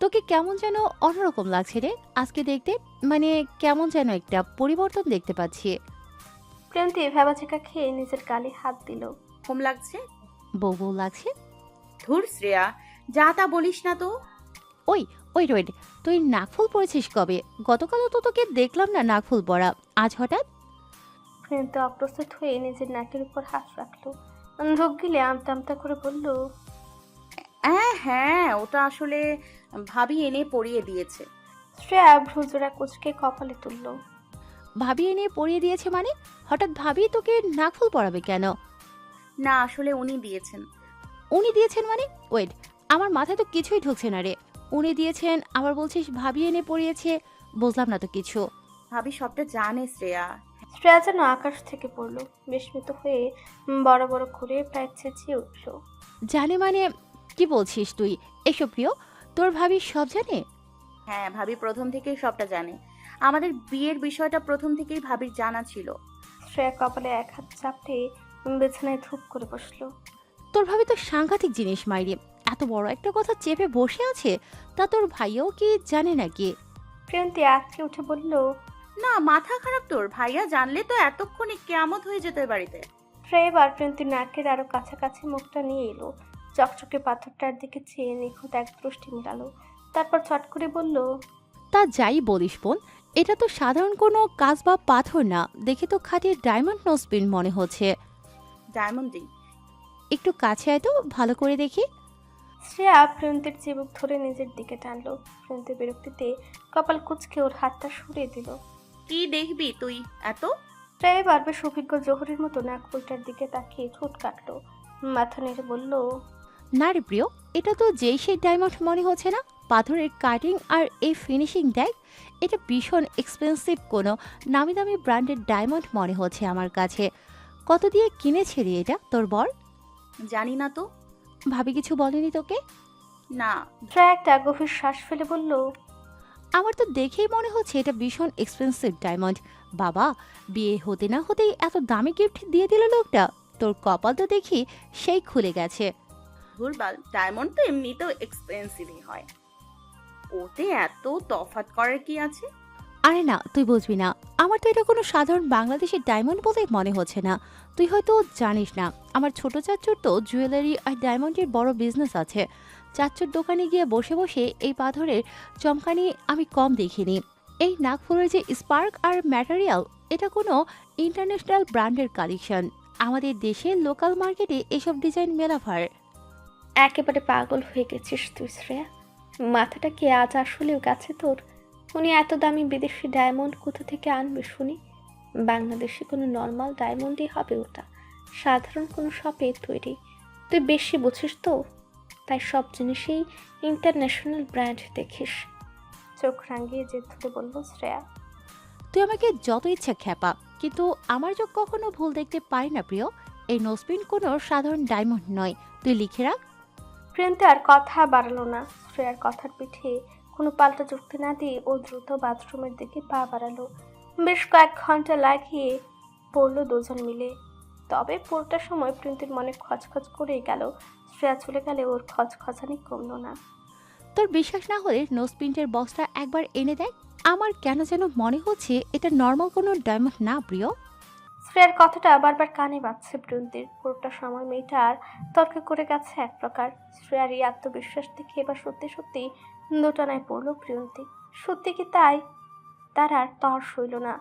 তোকে কেমন যেন অন্যরকম লাগছে রে আজকে দেখতে, মানে কেমন যেন একটা পরিবর্তন দেখতে পাচ্ছি। প্রিয়ন্তী ভেবাচিকা খেয়ে নিজের গালে হাত দিল। কম লাগছে? বউ বউ লাগছে। ধুর শ্রেয়া, যা তা বলিস না তো। ওই ওয়েট, তুই নাকফুল পরেছিস কবে? গতকালও তো তোকে দেখলাম না নাকফুল পরা, আজ হঠাৎ? প্রিয়ন্তী অপ্রস্তুত হয়ে নিজের নাকের উপর হাত রাখলো। ঢোক গিলে আমতা আমতা করে বলল, হ্যাঁ, ওটা আসলে ভাবি এনে পরিয়ে দিয়েছে। শ্রেয়া ভ্রুজোড়া কুচকে কপালে তুলল। ভাবি এনে পরিয়ে দিয়েছে মানে? হঠাৎ ভাবি তোকে নাকফুল পরাবে কেন? না, আসলে উনি দিয়েছেন। উনি দিয়েছেন মানে? ওয়েট, আমার মাথায় তো কিছুই ঢুকছে না রে। উনি দিয়েছেন আবার বলছিস ভাবি এনে পরিয়েছে, বুঝলাম না তো কিছু। ভাবি সবটা জানে শ্রেয়া। শ্রেয়া যেন আকাশ থেকে পড়লো, বিস্মিত হয়ে বড় বড় করে প্রায় চেঁচিয়ে উঠল, জানে মানে? কি বলছিস তুই এসব প্রিয়? তোর ভাবি সব জানে? হ্যাঁ, ভাবি প্রথম থেকেই সবটা জানে। আমাদের বিয়ের বিষয়টা প্রথম থেকেই ভাবির জানা ছিল। শ্রেয়া কপালে এক হাত চাপড়ে বিছানায় ধূপ করে বসলো। তোর ভাবি তো সাংঘাতিক জিনিস মাইরি, এত বড় একটা কথা চেপে বসে আছে, তা তোর ভাইয়াও কি জানে নাকি? প্রিয়ন্তী আঁতকে উঠে বলল, না, মাথা খারাপ তোর? ভাইয়া জানলে তো এতক্ষণে কেয়ামত হয়ে যেত এ বাড়িতে। শ্রেয়া এবার প্রিয়ন্তীর নাকের আরো কাছাকাছি মুখটা নিয়ে এলো, চকচকে পাথরটার দিকে চেয়ে নিখুঁত এক দৃষ্টি মেলালো, তারপর চট করে বলল, তা যাই বলিস বোন, এটা তো সাধারণ কোনো কাজ বা পাথর না, দেখে তো খাঁটি ডায়মন্ড নোজপিন মনে হচ্ছে। Diamond ring? একটু কাছে আয় তো ভালো করে দেখি। শ্রেয়া প্রিয়ন্তীর চিবুক ধরে নিজের দিকে টানলো। প্রিয়ন্তী বিরক্তিতে কপাল কুঁচকে ওর হাতটা সরিয়ে দিল। কি দেখবি তুই এত? শ্রেয়া এবার বেশ অভিজ্ঞ জোহরের মতো নাক ফুলটার দিকে তাকিয়ে ঠোঁট কাটলো, মাথা নেড়ে বলল, না রে প্রিয়, এটা তো যেই সেই ডায়মন্ড মনে হচ্ছে না। পাথরের কাটিং আর এই ফিনিশিং দেখ, এটা ভীষণ এক্সপেন্সিভ কোনো নামি দামি ব্র্যান্ডের ডায়মন্ড মনে হচ্ছে আমার কাছে। কত দিয়ে কিনেছে রে এটা তোর বর? জানি না তো। ভাবি কিছু বলেনি তোকে? না। শ্রেয়া একটা গভীর শ্বাস ফেলে বলল, আমার তো দেখেই মনে হচ্ছে এটা ভীষণ এক্সপেন্সিভ ডায়মন্ড। বাবা, বিয়ে হতে না হতেই এত দামি গিফট দিয়ে দিল লোকটা। তোর কপাল তো দেখি সেই খুলে গেছে। ভুলবাল, ডায়মন্ড তো এমনিতেও এক্সপেন্সিভই হয়, ওতে এত তফাৎ করার কি আছে? আরে না, তুই বুঝবি না, আমার তো এটা কোনো সাধারণ বাংলাদেশের ডায়মন্ড বলে মনে হচ্ছে না। তুই হয়তো জানিস না, আমার ছোট চাচুর তো জুয়েলারি আর ডায়মন্ডের বড় বিজনেস আছে। চাচুর দোকানে গিয়ে বসে বসে এই পাথরের চমকানি আমি কম দেখিনি। এই নাকফুলের যে স্পার্ক আর ম্যাটেরিয়াল, এটা কোনো ইন্টারন্যাশনাল ব্র্যান্ডের কালেকশন। আমাদের দেশে লোকাল মার্কেটে এসব ডিজাইন মেলাভার। একেবারে পাগল হয়ে গেছিস তুই শ্রেয়া। মাথাটা কি আজ আসলেও গেছে তোর? উনি এত দামি বিদেশি ডায়মন্ড কোথা থেকে আনবে শুনি? বাংলাদেশে কোনো নর্মাল ডায়মন্ডই হবে ওটা, সাধারণ কোনো শপে তৈরি। তুই বেশি বুঝিস তো, তাই সব জিনিসেই ইন্টারন্যাশনাল ব্র্যান্ড দেখিস। চোখ রাঙিয়ে জেদ ধরে বলল শ্রেয়া। তুই আমাকে যত ইচ্ছা খ্যাপা, কিন্তু আমার চোখ কখনো ভুল দেখতে পারি না প্রিয়। এই নোসপিন কোনো সাধারণ ডায়মন্ড নয়, তুই লিখে রাখ। প্রিয়ন্তে আর কথা বাড়ালো না। শ্রেয়ার কথার পিঠে কোনো পাল্টা যুক্তি না দিয়ে ও দ্রুত বাথরুমের দিকে পা বাড়ালো। বেশ কয়েক ঘন্টা লাগিয়ে পড়লো দুজন মিলে। তবে পুরোটা সময় প্রিয়ন্তের মনে খচখচ করেই গেল। শ্রেয়া চলে গেলে ওর খচখচানি কমলো না। তোর বিশ্বাস না হলে নোসপিনের বক্সটা একবার এনে দেখ। আমার কেন যেন মনে হচ্ছে এটা নর্মাল কোনো ডায়মন্ড না প্রিয়। শ্রেয়ার কথাটা বারবার কানে বাজছে প্রিয়ন্তীর। পুরোটা সময় মেয়েটা আর তর্ক করে গেছে এক প্রকার। শ্রেয়ার এই আত্মবিশ্বাস দেখে এবার সত্যি সত্যি দোটানায় পড়লো প্রিয়ন্তী। সত্যি কি তাই? তার আর তর সইল না।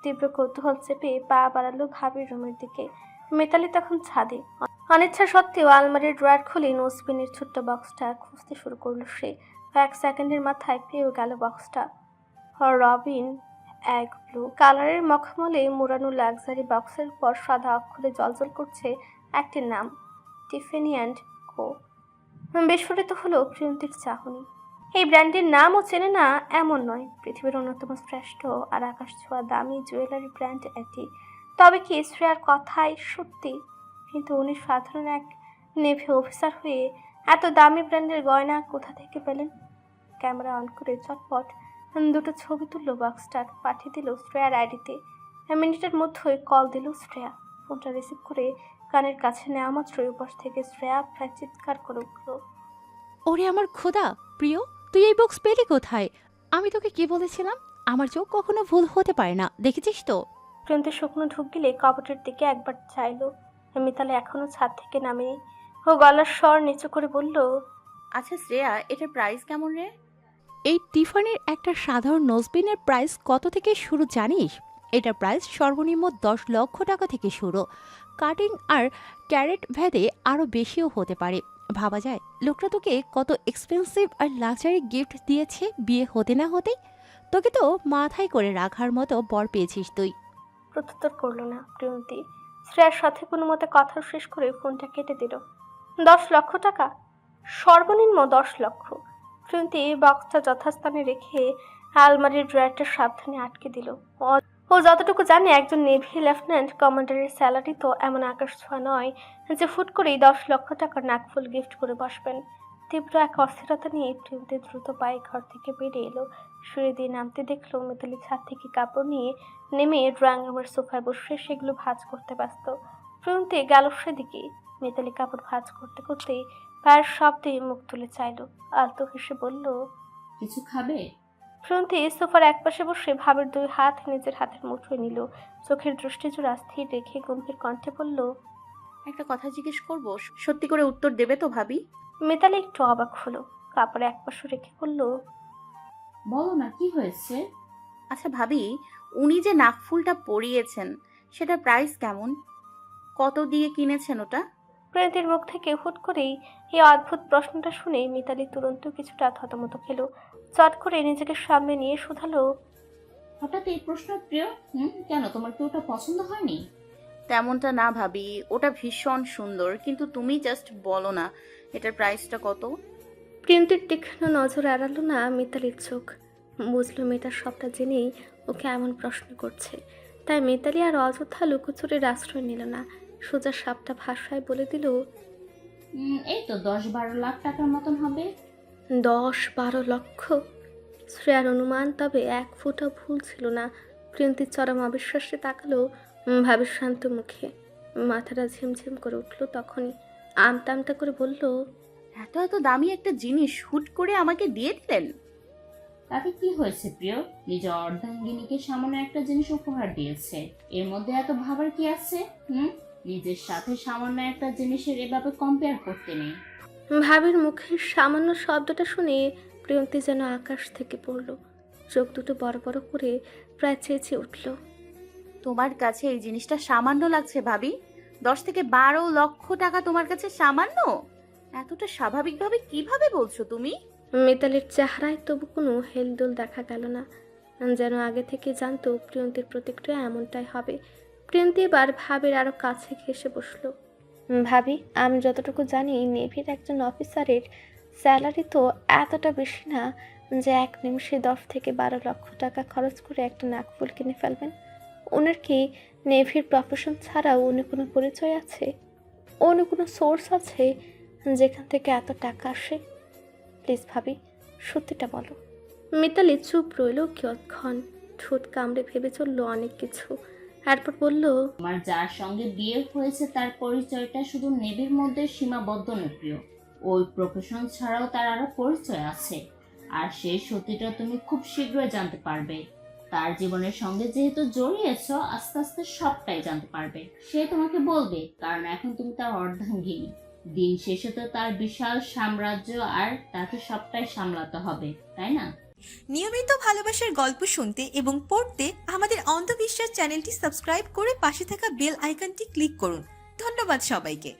তীব্র কৌতূহল চেপে পা বাড়ালো ভাবির রুমের দিকে। মিতালি তখন ছাদে। অনিচ্ছা সত্ত্বেও আলমারির ড্রয়ার খুলে নোসপিনের ছোট্ট বক্সটা খুঁজতে শুরু করলো সে। কয়েক সেকেন্ডের মাথায় পেয়েও গেল বক্সটা। রবিন এক ব্লু কালারের মখমলে মোড়ানো লাক্সারি বক্সের পর সাদা অক্ষরে জলজল করছে একটি নাম, টিফেনি অ্যান্ড কো। বিস্ফোরিত হলো প্রিয়ন্তীর চাহনি। এই ব্র্যান্ডের নামও চেনে না এমন নয়, পৃথিবীর অন্যতম শ্রেষ্ঠ আর আকাশ ছোঁয়া দামি জুয়েলারি ব্র্যান্ড এটি। তবে কি শ্রেয়ার কথাই সত্যি? কিন্তু উনি সাধারণ এক নেভি অফিসার হয়ে এত দামি ব্র্যান্ডের গয়না কোথা থেকে পেলেন? ক্যামেরা অন করে চটপট দুটো ছবি তুললো বক্সটার, পাঠিয়ে দিল শ্রেয়ার আইডিতে। মিনিটের মধ্যেই কল দিল শ্রেয়া। ফোনটা রিসিভ করে কানের কাছে নেওয়া মাত্রই উপর থেকে শ্রেয়া প্রায় চিৎকার করে উঠল। ওরে আমার খোদা, প্রিয় তুই এই বক্স পেলি কোথায়? আমি তোকে কি বলেছিলাম, আমার চোখ কখনো ভুল হতে পারে না, দেখেছিস তো? প্রিয়ন্তীর শুকনো ঢুক গিলে কপটের দিকে একবার চাইলো। মিতালি এখনো ছাদ থেকে নামেনি। ও গলার স্বর নিচু করে বলল, আচ্ছা শ্রেয়া, এটার প্রাইস কেমন রে? এই টিফানির একটা সাধারণ নোজপিনের প্রাইস কত থেকে শুরু জানিস? এটার প্রাইস সর্বনিম্ন 10 লক্ষ টাকা থেকে শুরু। কাটিং আর ক্যারেট ভেদে আরও বেশিও হতে পারে। ভাবা যায় লোকটা তোকে কত এক্সপেন্সিভ আর লাক্সারি গিফট দিয়েছে বিয়ে হতে না হতেই। তোকে তো মাথায় করে রাখার মতো বর পেয়েছিস তুই। প্রত্যুত্তর করলো না প্রিয়ন্তী। শ্রেয়ার সাথে কোনো মতে কথা শেষ করে ফোনটা কেটে দিল। 10 লক্ষ টাকা? সর্বনিম্ন 10 লক্ষ। প্রিয়ন্তী বক্সটা যথাস্থানে রেখে আলমারির ড্রয়ারটা সাবধানে আটকে দিল। ও যতটুকু জানে একজন নেভি লেফটেন্যান্ট কমান্ডারের স্যালারি তো এমন আকাশ ছোঁয়া নয় যে ফুট করেই 10 লক্ষ টাকার নাকফুল গিফট করে বসবেন। তীব্র এক অস্থিরতা নিয়ে প্রিয়ন্তী দ্রুত পায়ে ঘর থেকে বেরিয়ে এলো। সিঁড়ি দিয়ে নামতে দেখলো মিতালি ছাদ থেকে কাপড় নিয়ে নেমে ড্রয়িং রুমের সোফায় বসে সেগুলো ভাঁজ করতে ব্যস্ত। প্রিয়ন্তী গেল সেদিকে। মিতালি কাপড় ভাঁজ করতে করতে পায়ের শব্দে মুখ তুলে চাইলো। আলতো হেসে বলল, কিছু খাবে? প্রিয়ন্তী সোফার একপাশে বসে ভাবের 2 হাত নিজের হাতের মুঠোয় নিল। চোখের দৃষ্টিজোড়া স্থির রেখে গম্ভীর কণ্ঠে বলল, একটা কথা জিজ্ঞেস করব, সত্যি করে উত্তর দেবে তো ভাবি? মিতালি একটু অবাক হলো। কাপড়ে একপাশে রেখে বলল, বলো না, কি হয়েছে? আচ্ছা ভাবি, উনি যে নাকফুলটা পরিয়েছেন সেটার প্রাইস কেমন? কত দিয়ে কিনেছেন ওটা? প্রিয়ন্তীর মুখ থেকে হুট করেই এই অদ্ভুত প্রশ্নটা শুনে মিতালি তুরন্ত কিছুটা থতমত খেলো। চট করে নিজেকে সামনে নিয়ে শুধালো, হঠাৎ এই প্রশ্ন প্রিয়? কেন, তোমার কি ওটা পছন্দ হয়নি? তেমনটা না ভাবি, ওটা ভীষণ সুন্দর, কিন্তু তুমি জাস্ট বলো না এটার প্রাইসটা কত? প্রিয়ন্তীর তীক্ষ্ণ নজর এড়ালো না মিতালির চোখ। বুঝলো মেয়েটার সবটা জেনেই ওকে এমন প্রশ্ন করছে। তাই মিতালি আর অযথা লুকোচুরির আশ্রয় নিল না। সোজা সাপটা ভাষায় বলে দিল, এই তো 10-12 লাখ টাকার মতন হবে। 10-12 লক্ষ? শ্রেয়ার অনুমান, তবে 1 ফুটও ভুল ছিল না। প্রিয়ন্তীর চরম অবিশ্বাসে তাকালো ভাবির শান্ত মুখে। মাথাটা ঝিমঝিম করে উঠল। তখনই আমতা আমতা করে বলল, এত এত দামি একটা জিনিস হুট করে আমাকে দিয়ে দিলেন? তাতে কি হয়েছে প্রিয়? নিজের অর্ধাঙ্গিনীকে সামান্য একটা জিনিস উপহার দিয়েছে, এর মধ্যে এত ভাবার কি আছে? নিজের সাথে সামান্য একটা জিনিসের এভাবে কম্পেয়ার করতে নেই। ভাবির মুখের সামান্য শব্দটা শুনে প্রিয়ন্তী যেন আকাশ থেকে পড়ল। চোখ দুটো বড় বড় করে প্রায় চেঁচিয়ে উঠল। তোমার কাছে এই জিনিসটা সামান্য লাগছে ভাবি? 10 থেকে 12 লক্ষ টাকা তোমার কাছে সামান্য? এতটা স্বাভাবিকভাবে কিভাবে বলছো তুমি? মিতালির চেহারায় তবু কোনো হেলদোল দেখা গেল না, যেন আগে থেকে জানতো প্রিয়ন্তীর প্রতিক্রিয়া এমনটাই হবে। প্রিয়ন্তী এবার ভাবির আরো কাছে ঘেসে বসলো। ভাবি, আমি যতটুকু জানি নেভির একজন অফিসারের স্যালারি তো এতটা বেশি না যে এক নিমিষে 10 থেকে 12 লক্ষ টাকা খরচ করে একটা নাকফুল কিনে ফেলবেন। ওনার কি নেভির প্রফেশন ছাড়াও অন্য কোনো পরিচয় আছে, অন্য কোনো সোর্স আছে যেখান থেকে এত টাকা আসে? প্লিজ ভাবি, সত্যিটা বলো। মিতালি চুপ রইল কিয়ৎক্ষণ, ঠোঁট কামড়ে ভেবে চললো অনেক কিছু। তারপর বলল, তোমার যার সঙ্গে বিয়ে হয়েছে তার পরিচয়টা শুধু নেভির মধ্যে সীমাবদ্ধ নয় প্রিয়। ওই প্রফেশন ছাড়াও তার আরো পরিচয় আছে, আর সেই সত্যিটা তুমি খুব শীঘ্রই জানতে পারবে। তার জীবনের সঙ্গে যেহেতু জড়িয়েছ, আস্তে আস্তে সবটাই জানতে পারবে। সে তোমাকে বলবে, কারণ এখন তুমি তার অর্ধাঙ্গিনী। দিন শেষে তো তার বিশাল সাম্রাজ্য, আর তাকে সবটাই সামলাতে হবে, তাই না? নিয়মিত ভালোবাসার গল্প শুনতে এবং পড়তে আমাদের অন্ধবিশ্বাস চ্যানেলটি সাবস্ক্রাইব করে পাশে থাকা বেল আইকনটি ক্লিক করুন। ধন্যবাদ সবাইকে।